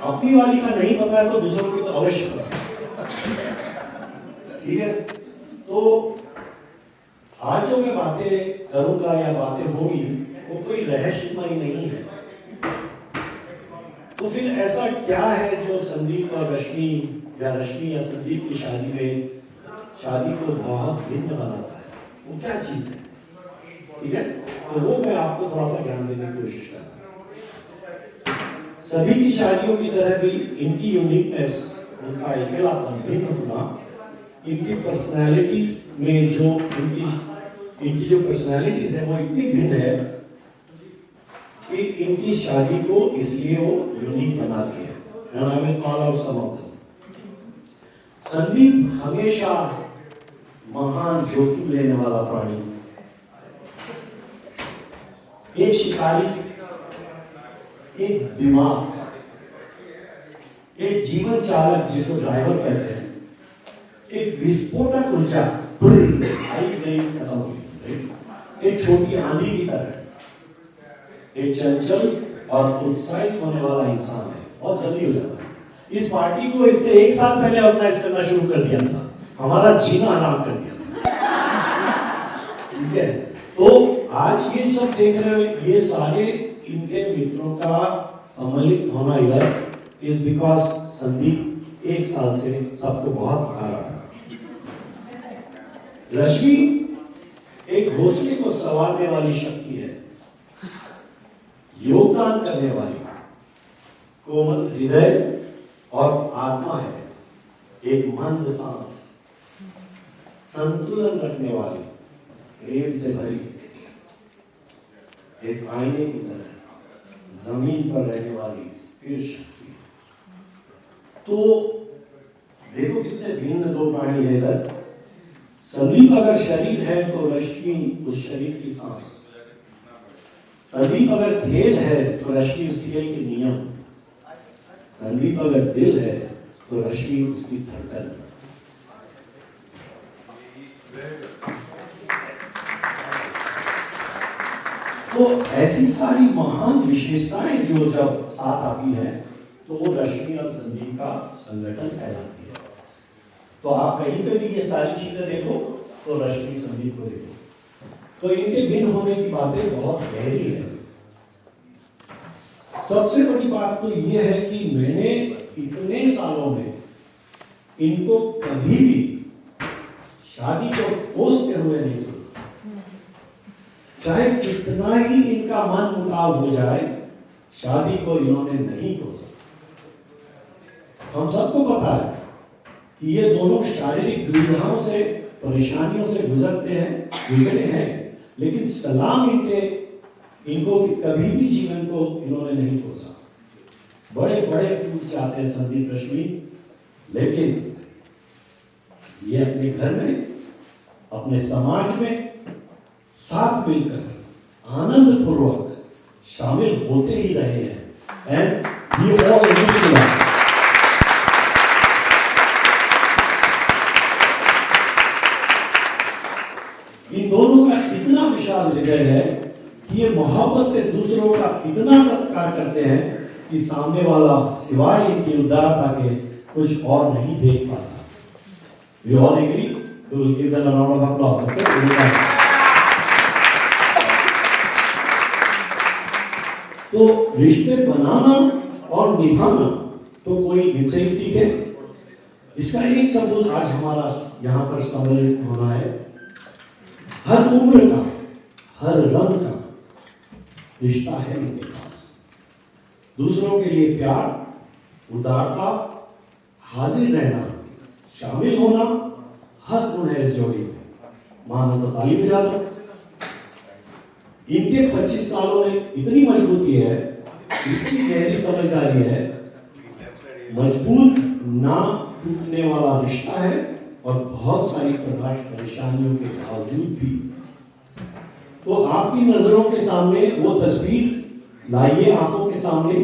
अपनी वाली का नहीं पता है तो दूसरों की तो अवश्य पता है, ठीक है? तो आज जो मैं बातें करूंगा या बातें होगी वो कोई रहस्यमय नहीं है। तो फिर ऐसा क्या है जो संदीप और रश्मि या रश्मि या संदीप की शादी में शादी को बहुत भिन्न बनाता है? वो क्या चीज है, ठीक है? तो वो मैं आपको थोड़ा सा ज्ञान देने की कोशिश करता हूँ। सभी की शादियों की तरह भी इनकी यूनिकनेस, उनका अकेलापन, भिन्न होना, इनकी पर्सनैलिटीज में जो इनकी जो पर्सनैलिटीज है वो इतनी भिन्न है कि इनकी शादी को इसलिए वो यूनिक बनाती है। And I will call out some of them. Sandeep हमेशा महान जोखिम लेने वाला प्राणी, एक शिकारी, एक दिमाग, एक जीवन चालक जिसको ड्राइवर कहते हैं, एक विस्फोटक ऊर्जा, आई गई खत्म हो गई, एक छोटी आंधी की तरह, एक चंचल और उत्साहित होने वाला इंसान है, बहुत जल्दी हो जाता है। इस पार्टी को इसने 1 साल पहले ऑर्गेनाइज करना शुरू कर दिया था, हमारा जीना आराम कर दिया था, ठीक है? तो आज ये सब देख रहे हो, ये सारे इनके मित्रों का सम्मिलित होना इधर इज बिकॉज संदीप 1 साल से सबको बहुत भगा रहा था। रश्मि एक घोंसले को संवारने वाली शक्ति है, योगदान करने वाली, कोमल हृदय और आत्मा है, एक मंद सांस, संतुलन रखने वाली, प्रेम से भरी, एक आईने की तरह जमीन पर रहने वाली स्थिर शक्ति। तो देखो कितने भिन्न दो प्राणी है इधर। संदीप अगर शरीर है तो रश्मि उस शरीर की सांस, संदीप अगर खेल है तो रश्मि उस खेल के नियम, संदीप अगर दिल है तो रश्मि उसकी धड़कन। तो ऐसी सारी महान विशेषताएं जो जब साथ आती हैं तो वो रश्मि और संदीप का संगठन कहलाती है। तो आप कहीं पे भी ये सारी चीजें देखो तो रश्मि संदीप को देखो, तो इनके भिन्न होने की बातें बहुत गहरी है। सबसे बड़ी बात तो ये है कि मैंने इतने सालों में इनको कभी भी शादी को कोसते हुए नहीं सुना, चाहे कितना ही इनका मन मुटाव हो जाए, शादी को इन्होंने नहीं कोसा। हम सबको पता है कि ये दोनों शारीरिक दुविधाओं से, परेशानियों से गुजरे हैं, लेकिन सलाम इनको कभी भी जीवन को इन्होंने नहीं कोसा। बड़े बड़े टूट जाते हैं संदीप रश्मि, लेकिन ये अपने घर में, अपने समाज में साथ मिलकर आनंद पूर्वक शामिल होते ही रहे हैं। And we all agree. इन दोनों का इतना विशाल हृदय है कि ये मोहब्बत से दूसरों का इतना सत्कार करते हैं कि सामने वाला सिवाय इनकी उदारता के कुछ और नहीं देख पाता। We all agree? We will give them a round of applause. Okay? तो रिश्ते बनाना और निभाना तो कोई इनसे ही सीखे। इसका एक सबूत आज हमारा यहाँ पर सम्मिलित होना है। हर उम्र का, हर रंग का रिश्ता है इनके पास। दूसरों के लिए प्यार, उदारता, हाजिर रहना, शामिल होना, हर गुण है इस जोड़ी में। मानो तो ताली बजा दो। इनके 25 सालों में इतनी मजबूती है, इतनी गहरी समझदारी है, मजबूत ना टूटने वाला रिश्ता है और बहुत सारी परेशानियों के बावजूद भी। तो आपकी नजरों के सामने वो तस्वीर लाइए, आंखों के सामने,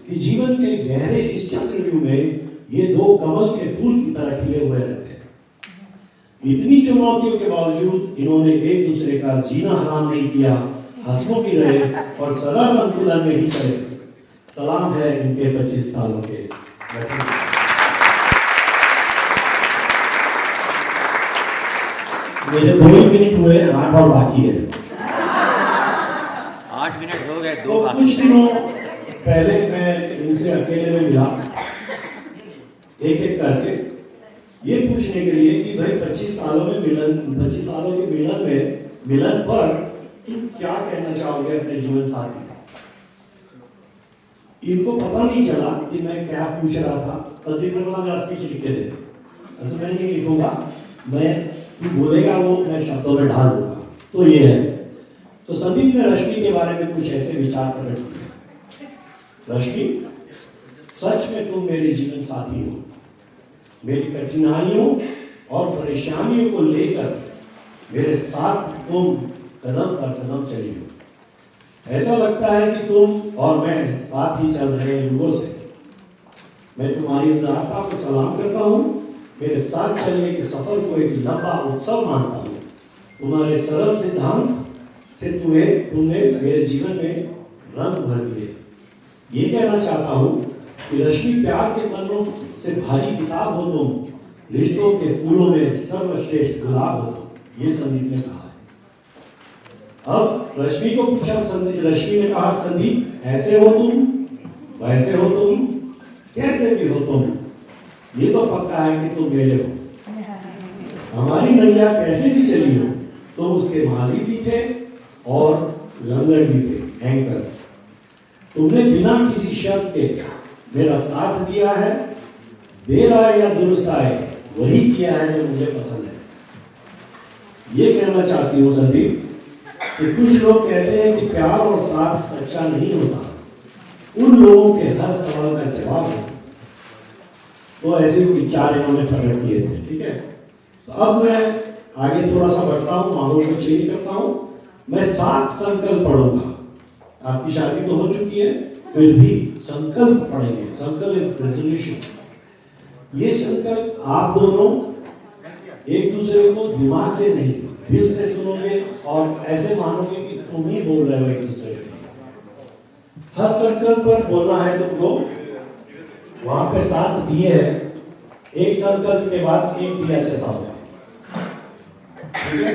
कि जीवन के गहरे इस चक्रव्यूह में ये दो कमल के फूल की तरह खिले हुए रहते हैं। इतनी चुनौतियों के बावजूद इन्होंने एक दूसरे का जीना हराम नहीं किया, हंसमुख ही रहे और सदा संतुलन में ही चले। सलाम है इनके 25 सालों के। मेरे 2 ही मिनट हुए, 8 और बाकी है। 8 मिनट हो गए, तो कुछ दिनों पहले मैं इनसे अकेले में मिला, एक एक करके, ये पूछने के लिए कि भाई 25 सालों के मिलन पर तुम क्या कहना चाहोगे अपने जीवन साथी। इनको पता नहीं चला कि मैं क्या पूछ रहा था। संदीप ने बोला मेरा स्पीच लिख के दे। ऐसे मैं नहीं लिखूंगा, तू बोलेगा वो मैं शब्दों में ढाल दूंगा। तो ये है। तो संदीप ने रश्मि के बारे में कुछ ऐसे विचार प्रकट किए। रश्मि, सच में तुम मेरे जीवन साथी हो। मेरी कठिनाइयों और परेशानियों को लेकर मेरे साथ तुम कदम पर कदम चली हो। ऐसा लगता है कि तुम और मैं साथ ही चल रहे युगों से। मैं तुम्हारी उदारता को सलाम करता हूँ। मेरे साथ चलने के सफर को एक लंबा उत्सव मानता हूँ। तुम्हारे सरल सिद्धांत से तुमने मेरे जीवन में रंग भर दिए। ये कहना चाहता हूँ कि रश्मि, प्यार के पन्नों से भारी किताब हो तुम, रिश्तों के फूलों में सर्वश्रेष्ठ गुलाब हो तुम। ये संदीप ने कहा है। अब रश्मि को पूछा, रश्मि ने कहा, संदीप ऐसे हो तुम, वैसे हो तुम, कैसे भी हो तुम, ये तो पक्का है कि तुम मेरे हो। हमारी नैया कैसे भी चली हो, तुम उसके माजी भी थे और लंगर भी थे, एंकर। तुमने बिना किसी शर्त के मेरा साथ दिया है। देर आए या दुरुस्त आए, वही किया है जो मुझे पसंद है। ये कहना चाहती हूँ संदीप कि कुछ लोग कहते हैं कि प्यार और साथ सच्चा नहीं होता। उन लोगों के हर सवाल का जवाब है। तो ऐसे विचार इन्होंने प्रकट किए थे। ठीक है, तो अब मैं आगे थोड़ा सा बढ़ता हूँ, माहौल को चेंज करता हूँ। मैं 7 संकल्प पढ़ूंगा। आपकी शादी तो हो चुकी है, फिर भी संकल्प पढ़ेंगे। संकल्प इज रेजोल्यूशन। ये संकल्प आप दोनों एक दूसरे को दिमाग से नहीं, दिल से सुनोगे और ऐसे मानोगे कि तुम ही बोल रहे हो एक दूसरे को। हर संकल्प पर बोलना है तुमको। वहां पे 7 दिए हैं। एक संकल्प के बाद एक दिया जैसा होगा। ठीक है,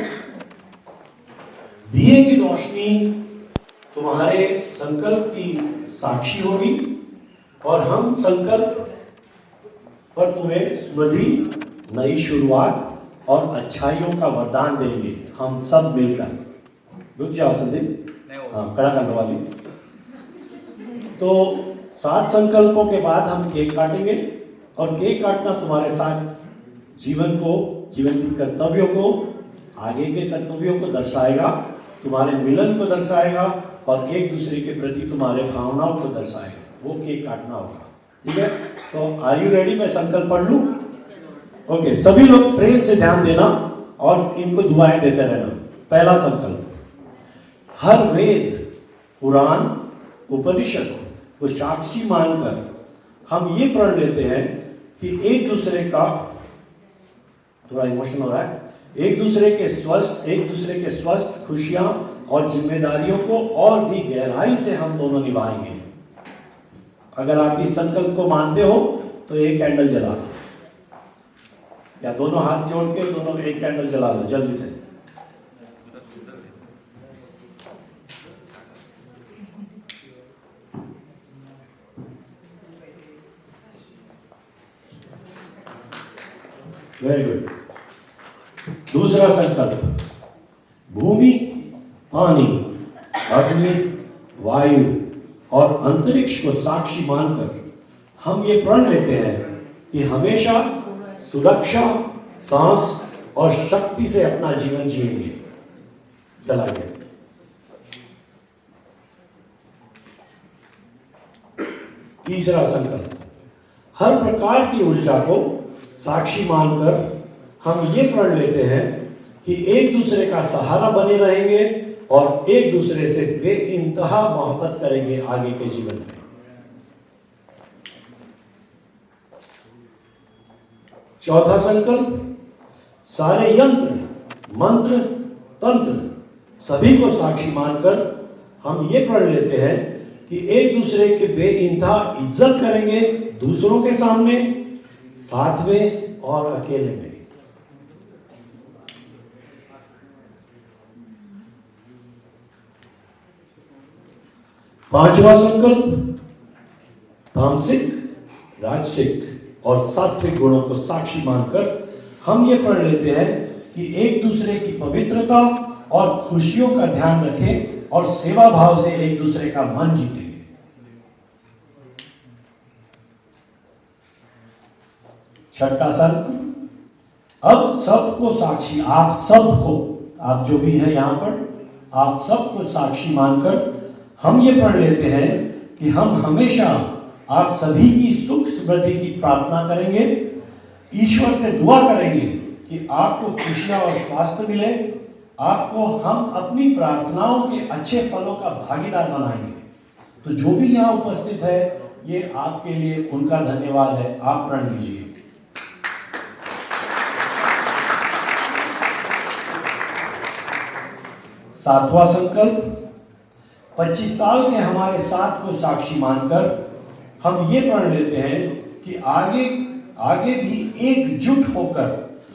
दिए की रोशनी तुम्हारे संकल्प की साक्षी होगी और हम संकल्प पर तुम्हें समृद्धि, नई शुरुआत और अच्छाइयों का वरदान देंगे, हम सब मिलकर। रुक जाओ संदीप, हाँ कड़ा करने वाली। तो 7 संकल्पों के बाद हम केक काटेंगे और केक काटना तुम्हारे साथ जीवन की कर्तव्यों को, आगे के कर्तव्यों को दर्शाएगा, तुम्हारे मिलन को दर्शाएगा और एक दूसरे के प्रति तुम्हारे भावनाओं को दर्शाएगा। वो केक काटना होगा। ठीक है, तो आर यू रेडी? मैं संकल्प पढ़ लूं? ओके, सभी लोग प्रेम से ध्यान देना और इनको दुआएं देते रहना। पहला संकल्प, हर वेद, पुराण, उपनिषद को साक्षी मानकर हम ये प्रण लेते हैं कि एक दूसरे का, थोड़ा इमोशनल हो रहा है, एक दूसरे के स्वस्थ खुशियां और जिम्मेदारियों को और भी गहराई से हम दोनों निभाएंगे। अगर आप इस संकल्प को मानते हो तो एक कैंडल जला दो, या दोनों हाथ जोड़ के दोनों एक कैंडल जला दो जल्दी से। Very good. दूसरा संकल्प, भूमि, पानी, अग्नि, वायु और अंतरिक्ष को साक्षी मानकर हम ये प्रण लेते हैं कि हमेशा सुरक्षा, सांस और शक्ति से अपना जीवन जिएंगे। चलाइए। तीसरा संकल्प, हर प्रकार की ऊर्जा को साक्षी मानकर हम ये प्रण लेते हैं कि एक दूसरे का सहारा बने रहेंगे और एक दूसरे से बेइंतहा मोहब्बत करेंगे आगे के जीवन में। चौथा संकल्प, सारे यंत्र, मंत्र, तंत्र सभी को साक्षी मानकर हम ये प्रण लेते हैं कि एक दूसरे के बेइंतहा इज्जत करेंगे, दूसरों के सामने, साथ में और अकेले में। पांचवा संकल्प, तामसिक, राजसिक और सात्विक गुणों को साक्षी मानकर हम ये प्रण लेते हैं कि एक दूसरे की पवित्रता और खुशियों का ध्यान रखें और सेवा भाव से एक दूसरे का मन जीतेंगे। छठा संकल्प, अब सबको साक्षी, आप जो भी हैं यहां पर, आप सबको साक्षी मानकर हम ये पढ़ लेते हैं कि हम हमेशा आप सभी की सुख समृद्धि की प्रार्थना करेंगे, ईश्वर से दुआ करेंगे कि आपको खुशियां और स्वास्थ्य मिले, आपको हम अपनी प्रार्थनाओं के अच्छे फलों का भागीदार बनाएंगे। तो जो भी यहाँ उपस्थित है, ये आपके लिए उनका धन्यवाद है। आप प्रण लीजिए। सातवां संकल्प, 25 साल के हमारे साथ को साक्षी मानकर हम ये प्रण लेते हैं कि आगे भी एकजुट होकर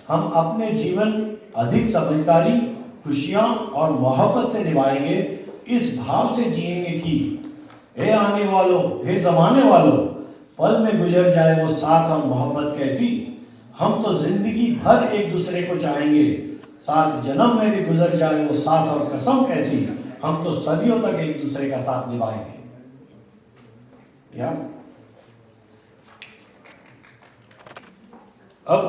हम अपने जीवन अधिक समझदारी, खुशियां और मोहब्बत से निभाएंगे। इस भाव से जिएंगे कि हे आने वालों, हे जमाने वालों, पल में गुजर जाए वो साथ और मोहब्बत कैसी, हम तो जिंदगी भर एक दूसरे को चाहेंगे, साथ जन्म में भी गुजर जाए वो साथ और कसम कैसी, हम तो सदियों तक एक दूसरे का साथ निभाएंगे। या अब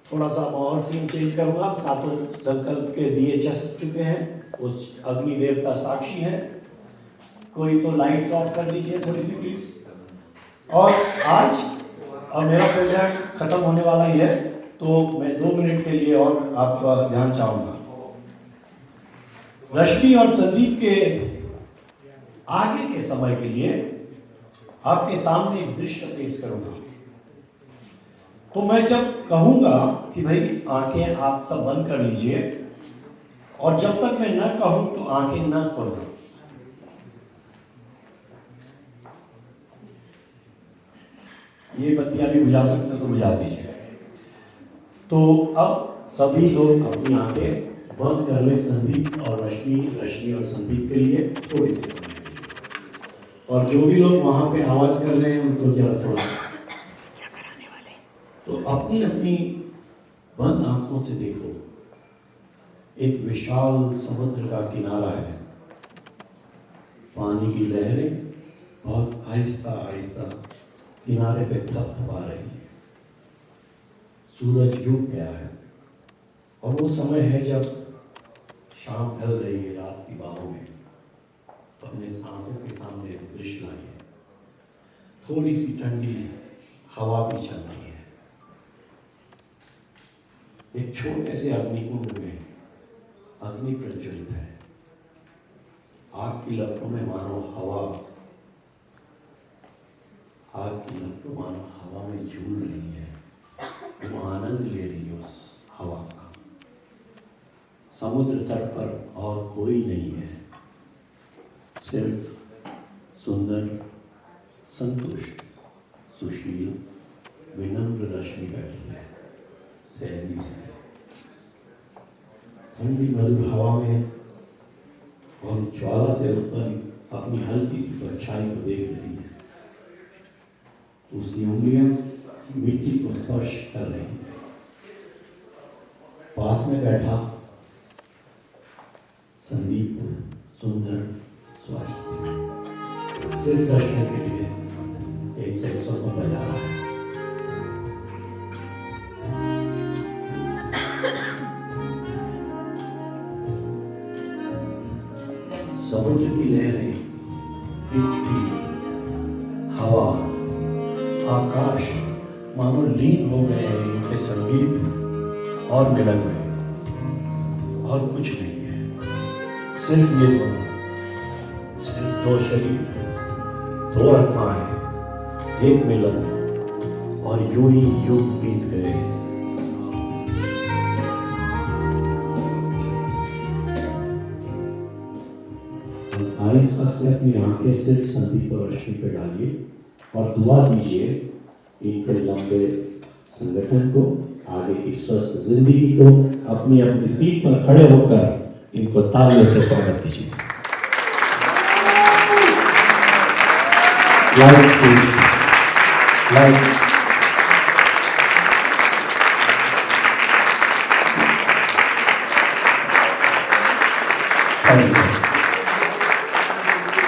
थोड़ा सा और सीन चेंज करूंगा। सातों संकल्प के दिए जस चुके हैं, उस अग्नि देवता साक्षी हैं। कोई तो लाइट ऑफ कर दीजिए थोड़ी सी प्लीज। और आज मेरा प्रोग्राम खत्म होने वाला ही है, तो मैं 2 मिनट के लिए और आपका ध्यान चाहूंगा। रश्मि और संदीप के आगे के समय के लिए आपके सामने एक दृश्य पेश करूंगा। तो मैं जब कहूंगा कि भाई आंखें आप सब बंद कर लीजिए, और जब तक मैं न कहूं तो आंखें न खोलना। ये बत्तियां भी बुझा सकते तो बुझा दीजिए। तो अब सभी लोग अपनी आंखें बंद कर ले, संदीप और रश्मि और संदीप के लिए थोड़ी सी समय। और जो भी लोग वहां पे आवाज कर रहे हैं उनको जरा थोड़ा, तो अपनी अपनी बंद आंखों से देखो, एक विशाल समुद्र का किनारा है, पानी की लहरें बहुत आहिस्ता आहिस्ता किनारे पे थपथपा रही है। सूरज डूब गया है और वो समय है जब शाम ढल रही है रात की बाहों में। तो अपने आंखों के सामने दृश्य लाई है, थोड़ी सी ठंडी हवा भी चल रही है। एक छोटे से अग्निकुंड में अग्नि प्रज्वलित है, आग की लपटों में मानो हवा, आग की लपटों मानो हवा में झूल रही है, वो आनंद ले रही है उस हवा का। समुद्र तट पर और कोई नहीं है, सिर्फ सुंदर, संतुष्ट, सुशील, विनम्र रश्मि बैठी है सैली से। ठंडी मधुर हवा में और ज्वाला से उत्पन्न अपनी हल्की सी परछाई को देख रही है। उसकी उंगलियां मिट्टी को स्पर्श कर रही हैं। पास में बैठा संदीप सुंदर, स्वस्थ, सिर्फ रश्मि के लिए एक सैक्सोफोन बजा रहा है। समुद्र की लहरें, मिट्टी, हवा, आकाश मानो लीन हो गए हैं इनके संगीत और मिलन में, और कुछ नहीं है, सिर्फ ये दोनों, सिर्फ दो शरीर, दो आत्माएं, एक मिलन, और यूं ही युग बीत गए। आहिस्ता से अपनी आंखें सिर्फ संदीप और रश्मि पे डालिए और दुआ दीजिए इनके लंबे संगठन को, आगे की स्वस्थ जिंदगी को। अपनी अपनी सीट पर खड़े होकर इनको तालियों से स्वागत कीजिए।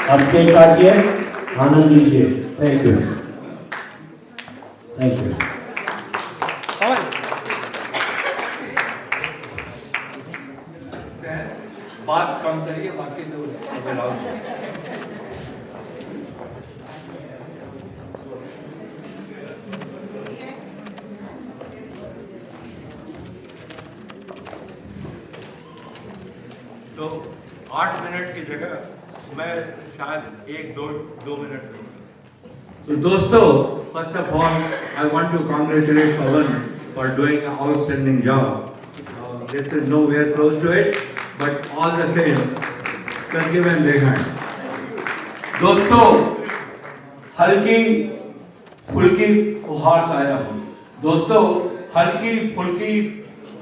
अब केक काटिए, आनंद लीजिए। Thank you, thank you. बात कम करिए, बाकी तो सब तो 8 मिनट की जगह मैं शायद 1-2 मिनट लूँगा। तो दोस्तों, first of all I want to congratulate Pawan for doing an outstanding job. This is nowhere close to it, but all the same, just give him a big hand. दोस्तों, हल्की फुल्की उपहार लाया हूँ। दोस्तों, हल्की फुल्की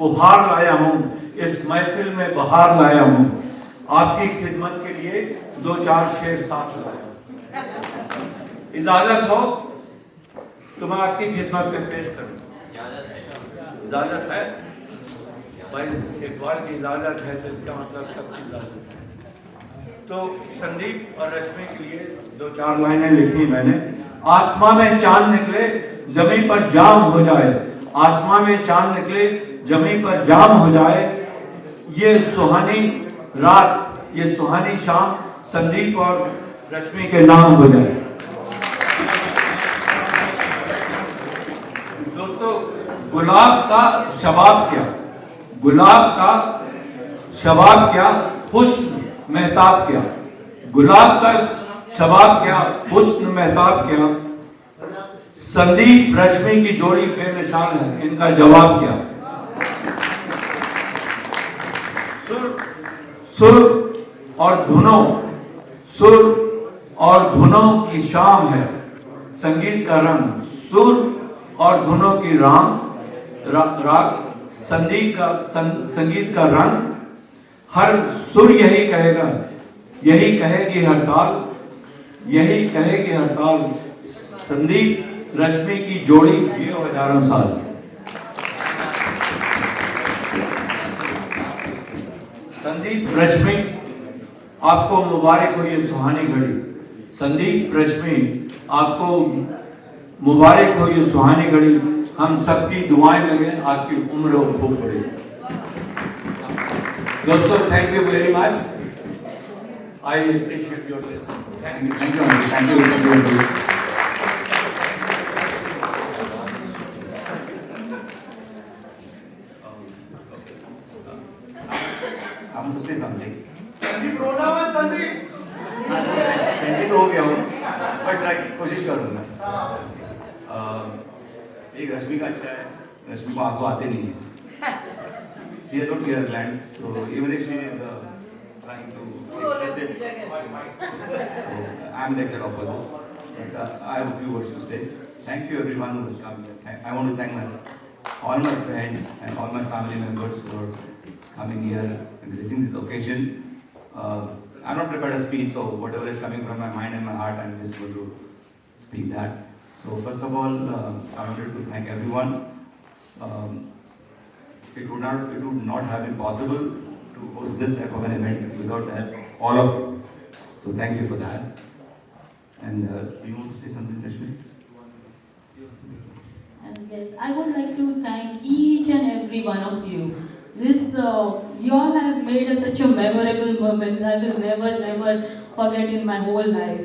उपहार लाया हूँ, इस महफिल में बहार लाया हूँ। आपकी खिदमत के लिए 2-4 शेर साथ लाया। इजाजत हो तो मैं आपकी खिदमत में पेश करूँ। इजाजत है भाई, इकबाल की इजाजत है तो इसका मतलब सबकी इजाजत है। तो संदीप और रश्मि के लिए 2-4 लाइनें लिखी मैंने। आसमां में चांद निकले, जमीन पर जाम हो जाए। आसमां में चांद निकले, जमीन पर जाम हो जाए। ये सुहानी रात, ये सुहानी शाम संदीप और रश्मि के नाम हो जाए। दोस्तों, गुलाब का शबाब क्या, गुलाब का शबाब क्या, हुस्न महताब क्या। गुलाब का शबाब क्या, हुस्न महताब क्या। संदीप रश्मि की जोड़ी बेमिसाल है, इनका जवाब क्या। सुर और धुनों, सुर और धुनों की शाम है संगीत का रंग। सुर और धुनों की राग संगीत का रंग। हर सुर यही कहेगा, यही कहेगी हर ताल, यही कहेगी हर ताल। संदीप रश्मि की जोड़ी जियो हजारों साल। संदीप रश्मि, आपको मुबारक हो ये सुहानी घड़ी। संदीप रश्मि, आपको मुबारक हो ये सुहानी घड़ी। हम सबकी दुआएं लगे, आपकी उम्र खूब बढ़े। दोस्तों, thank you very much. I appreciate your listening. Thank you. हम उसे समझे। संदीप रोना मत, संदीप। सेंटी तो हो गया हूँ, बट ट्राई कोशिश करूँगा। एक रश्मि का अच्छा है, रश्मि को आंसू आते नहीं है। she has not clear land. So even if she is trying to express it, so I am like that opposite. But I have a few words to say. Thank you everyone who has come here. I want to thank all my friends and all my family members for coming here and gracing this occasion. I'm not prepared to speak, so whatever is coming from my mind and my heart, I'm just going to speak that. So first of all, I wanted to thank everyone. It would not have been possible to host this type of an event without the help of all of you. So thank you for that. And do you want to say something, Rashmi? And yes, I would like to thank each and every one of you. You all have made such a memorable moments. I will never forget in my whole life.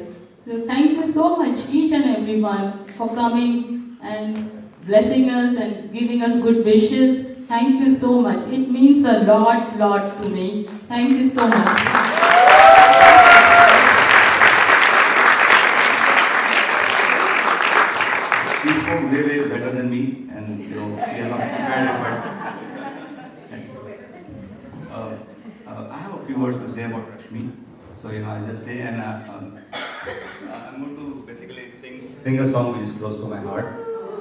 So thank you so much, each and everyone, for coming and blessing us and giving us good wishes. Thank you so much. It means a lot to me. Thank you so much. She spoke way better than me, and she has not prepared it, but I have a few words to say about Rashmi. So I'll just say, and I'm going to basically sing a song which is close to my heart.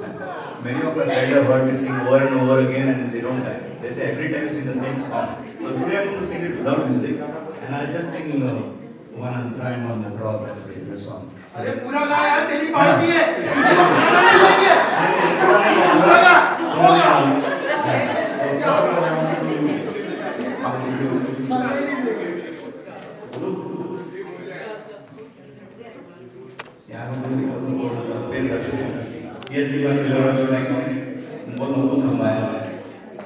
And many of my friends have heard me sing over and over again, and they don't like. They say every time you sing the same song. So today I'm going to sing it without music, and I'll just sing one Antra and one Mudra, that favorite song. अरे पूरा गा यार तेरी पार्टी है बहुत मजबूत कमाया है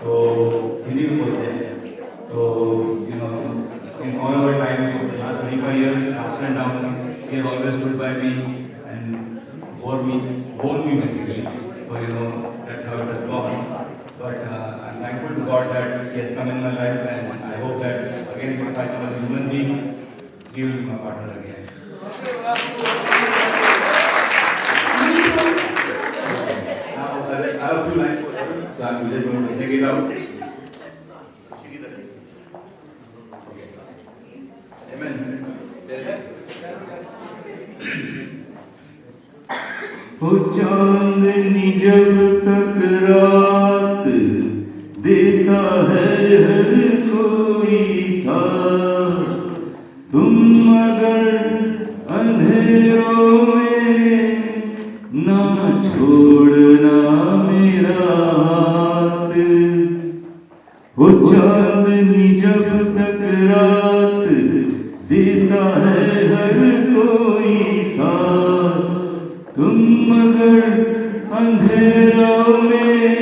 तो हिंदी में बोलते हैं तो in all our time for the last 25 years ups and downs she has always stood by me and borne me basically, so that's how it has gone. But I'm thankful to God that she has come in my life, and I hope that again if I come as a human being, she will be my partner again. Now I have a few lines for her, so I'm just going to sing it out. Amen. ओ चांदनी जब तक रात देता है हर कोई साथ, तुम मगर अंधेरों में ना छोड़ना मेरा हाथ। ओ चांदनी जब तक रात देता है हर कोई साथ, तुम मगर अंधेरों में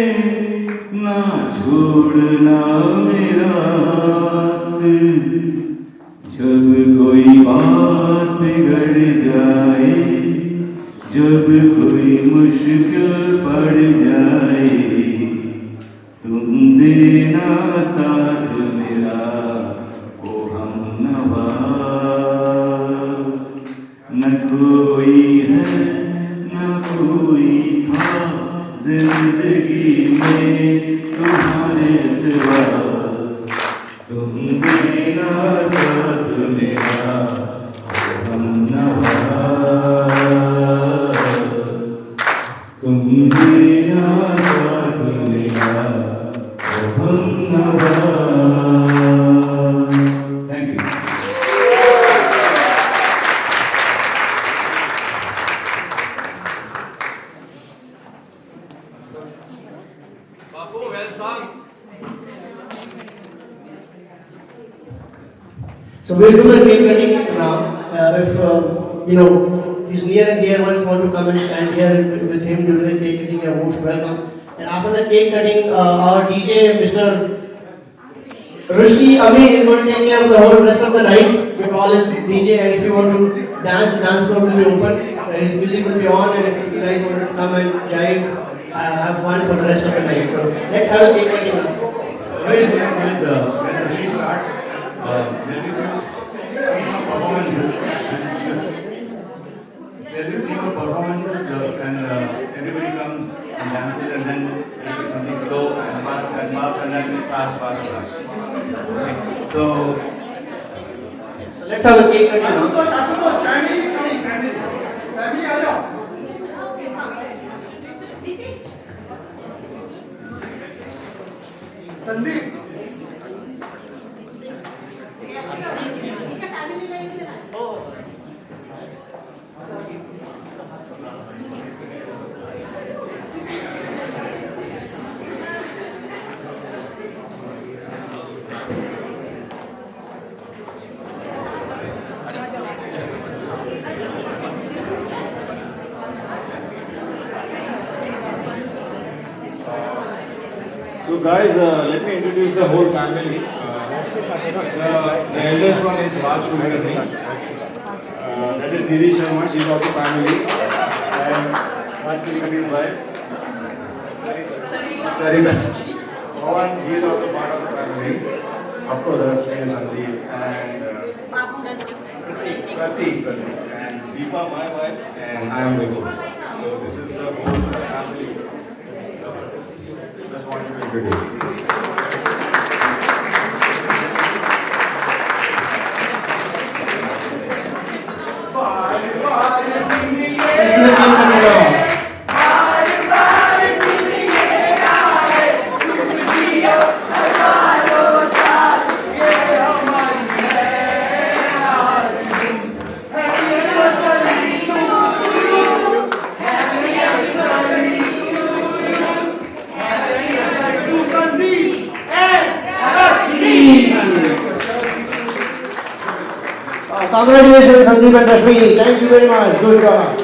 ना छोड़ना मेरा हाथ। जब कोई बात बिगड़ जाए, जब कोई मुश्किल पड़ जाए, तुम देना साथ मेरा ओ हमनवा। न कोई है न कोई था जिंदगी में तुम्हारे सिवा, तुम देना साथ मेरा ओ हमनवा। तुम देना साथ मेरा ओ हमनवा। Thank you. So we'll do the cake cutting now. If he's near and dear ones want to come and stand here with him during the cake cutting, you're most welcome. And after the cake cutting, our DJ, Mr. Rishi Amin, is going to take care of the whole rest of the night. We call his DJ, and if you want to dance, the dance floor will be open. His music will be on, and if you guys want to come and jive, have fun for the rest of the night. So let's have the cake cutting now. When Rishi starts, there will be three more performances. There will be three more performances, and everybody comes and dances, and then there will be something slow and fast, and then Fast. Okay. So let's have a cake cutting now. Family is coming. Family आ जाओ. Sandeep. So guys, let me introduce the whole family. The eldest one is Raj Kulkarni. That is Didi Sharma, she is of the family. And Raj Kulkarni's wife, Sarita. Mohan, he is also part of the family. Of course, Rashmi and Sandeep. And Pratik. And Deepa, my wife. And I am Vipul. So this is the whole family. Just wanted to introduce. Congratulations, Sandeep and Rashmi. Thank you very much. Good job.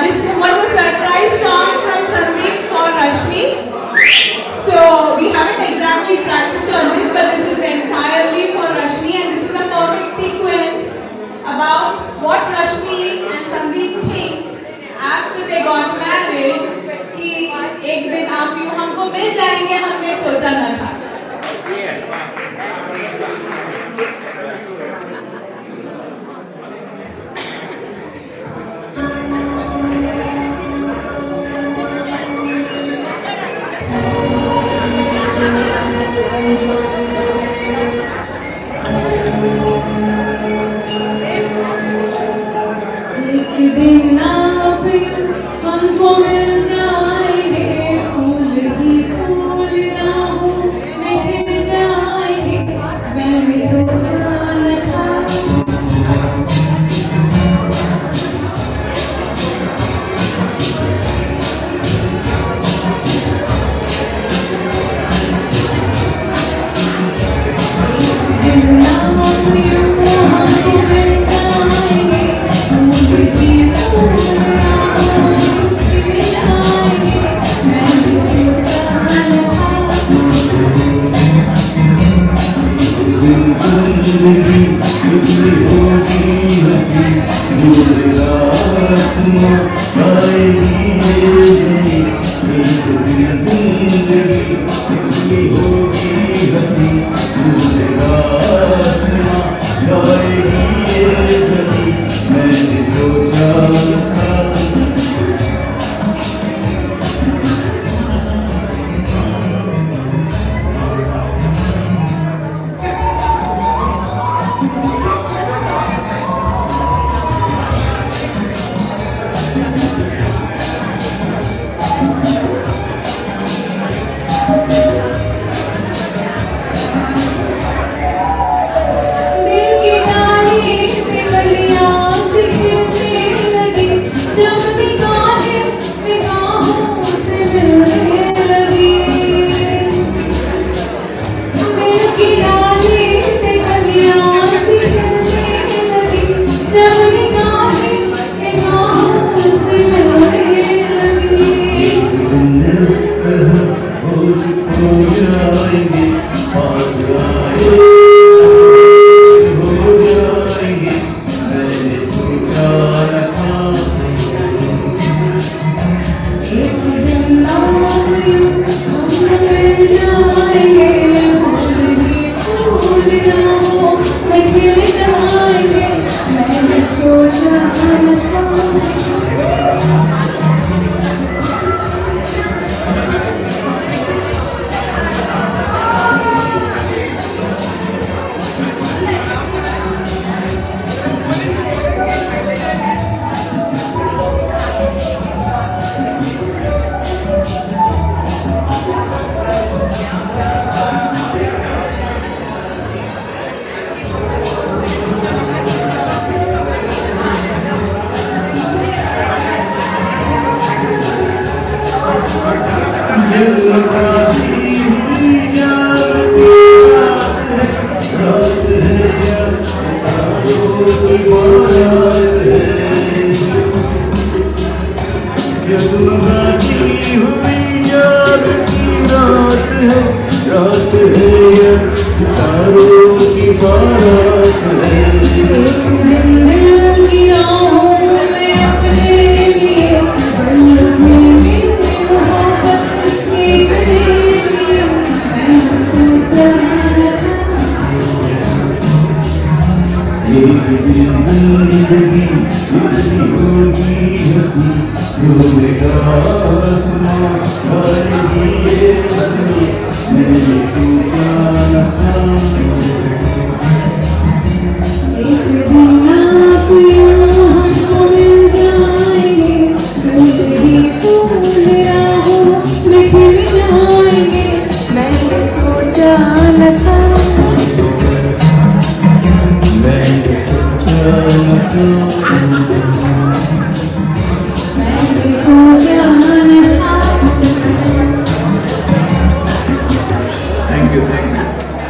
This was a surprise song from Sandeep for Rashmi. So we haven't exactly practiced on this, but this is entirely for Rashmi, and this is a perfect sequence about what Rashmi and Sandeep think after they got married. कि एक दिन आप यूँ हमको मिल जाएंगे, हमने सोचा न था. गाएगी ये ज़मीं एक दिन जिंदगी इतनी होगी हंसी झूमेगा आसमां गाएगी ये ज़मीं मैंने सोचा था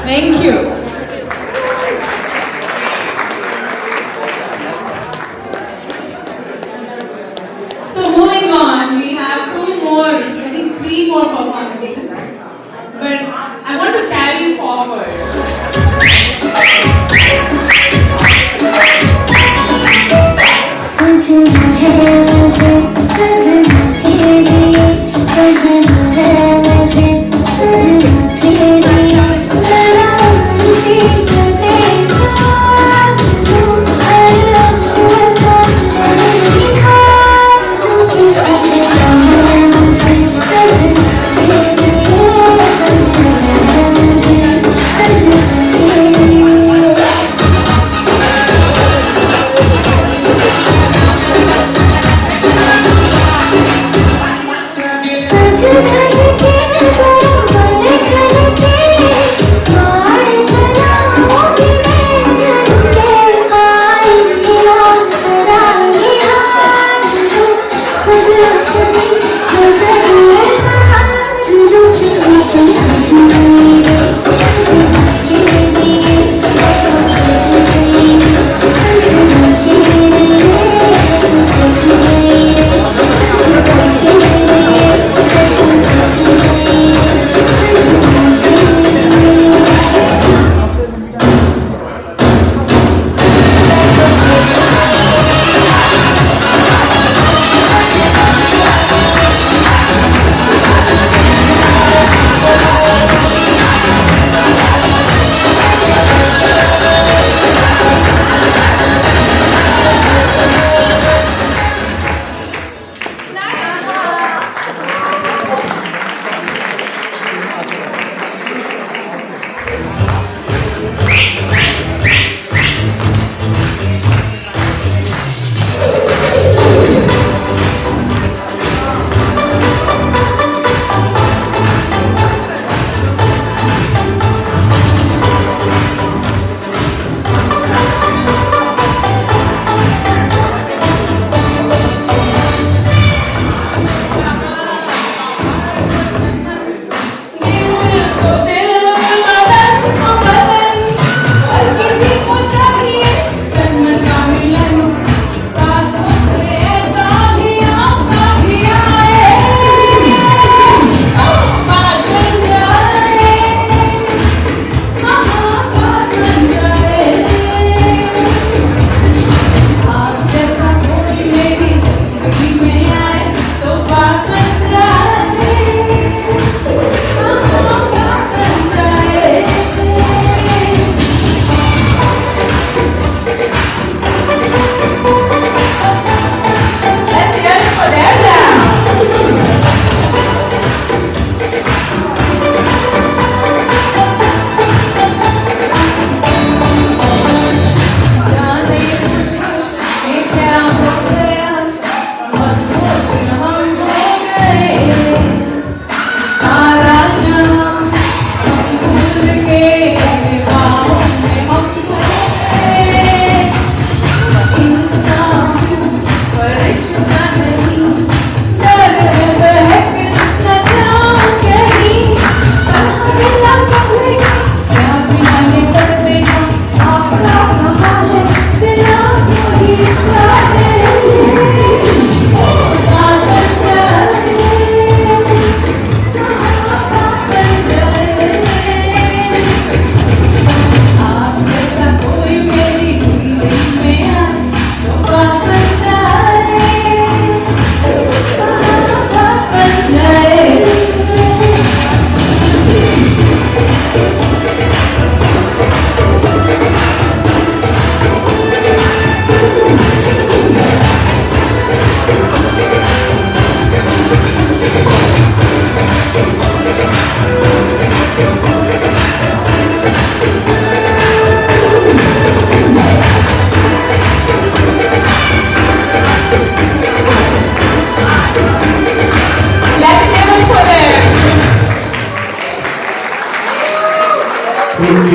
Thank you. So moving on, we have I think three more performances. But I want to carry forward. सजना है मुझे सजना तेरी सजना है मुझे सजना तेरी जरा मुझे कटे साथ हर लम्हा दिखा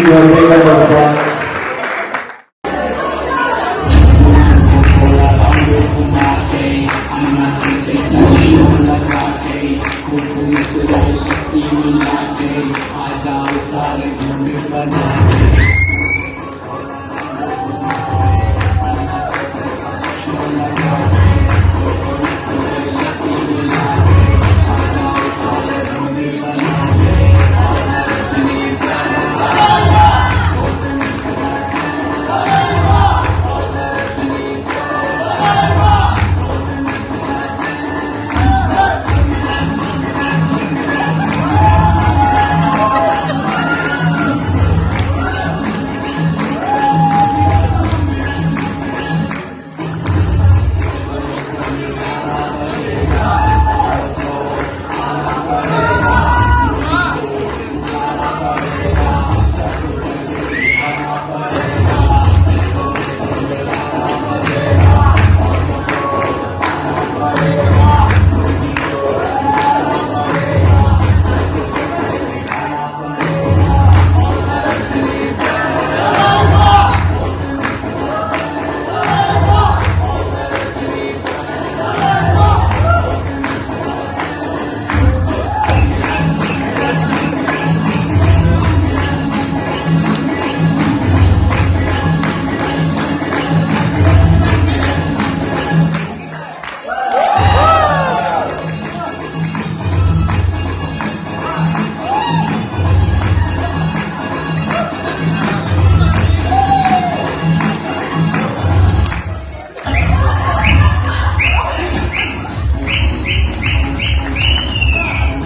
you a big round of applause. I'm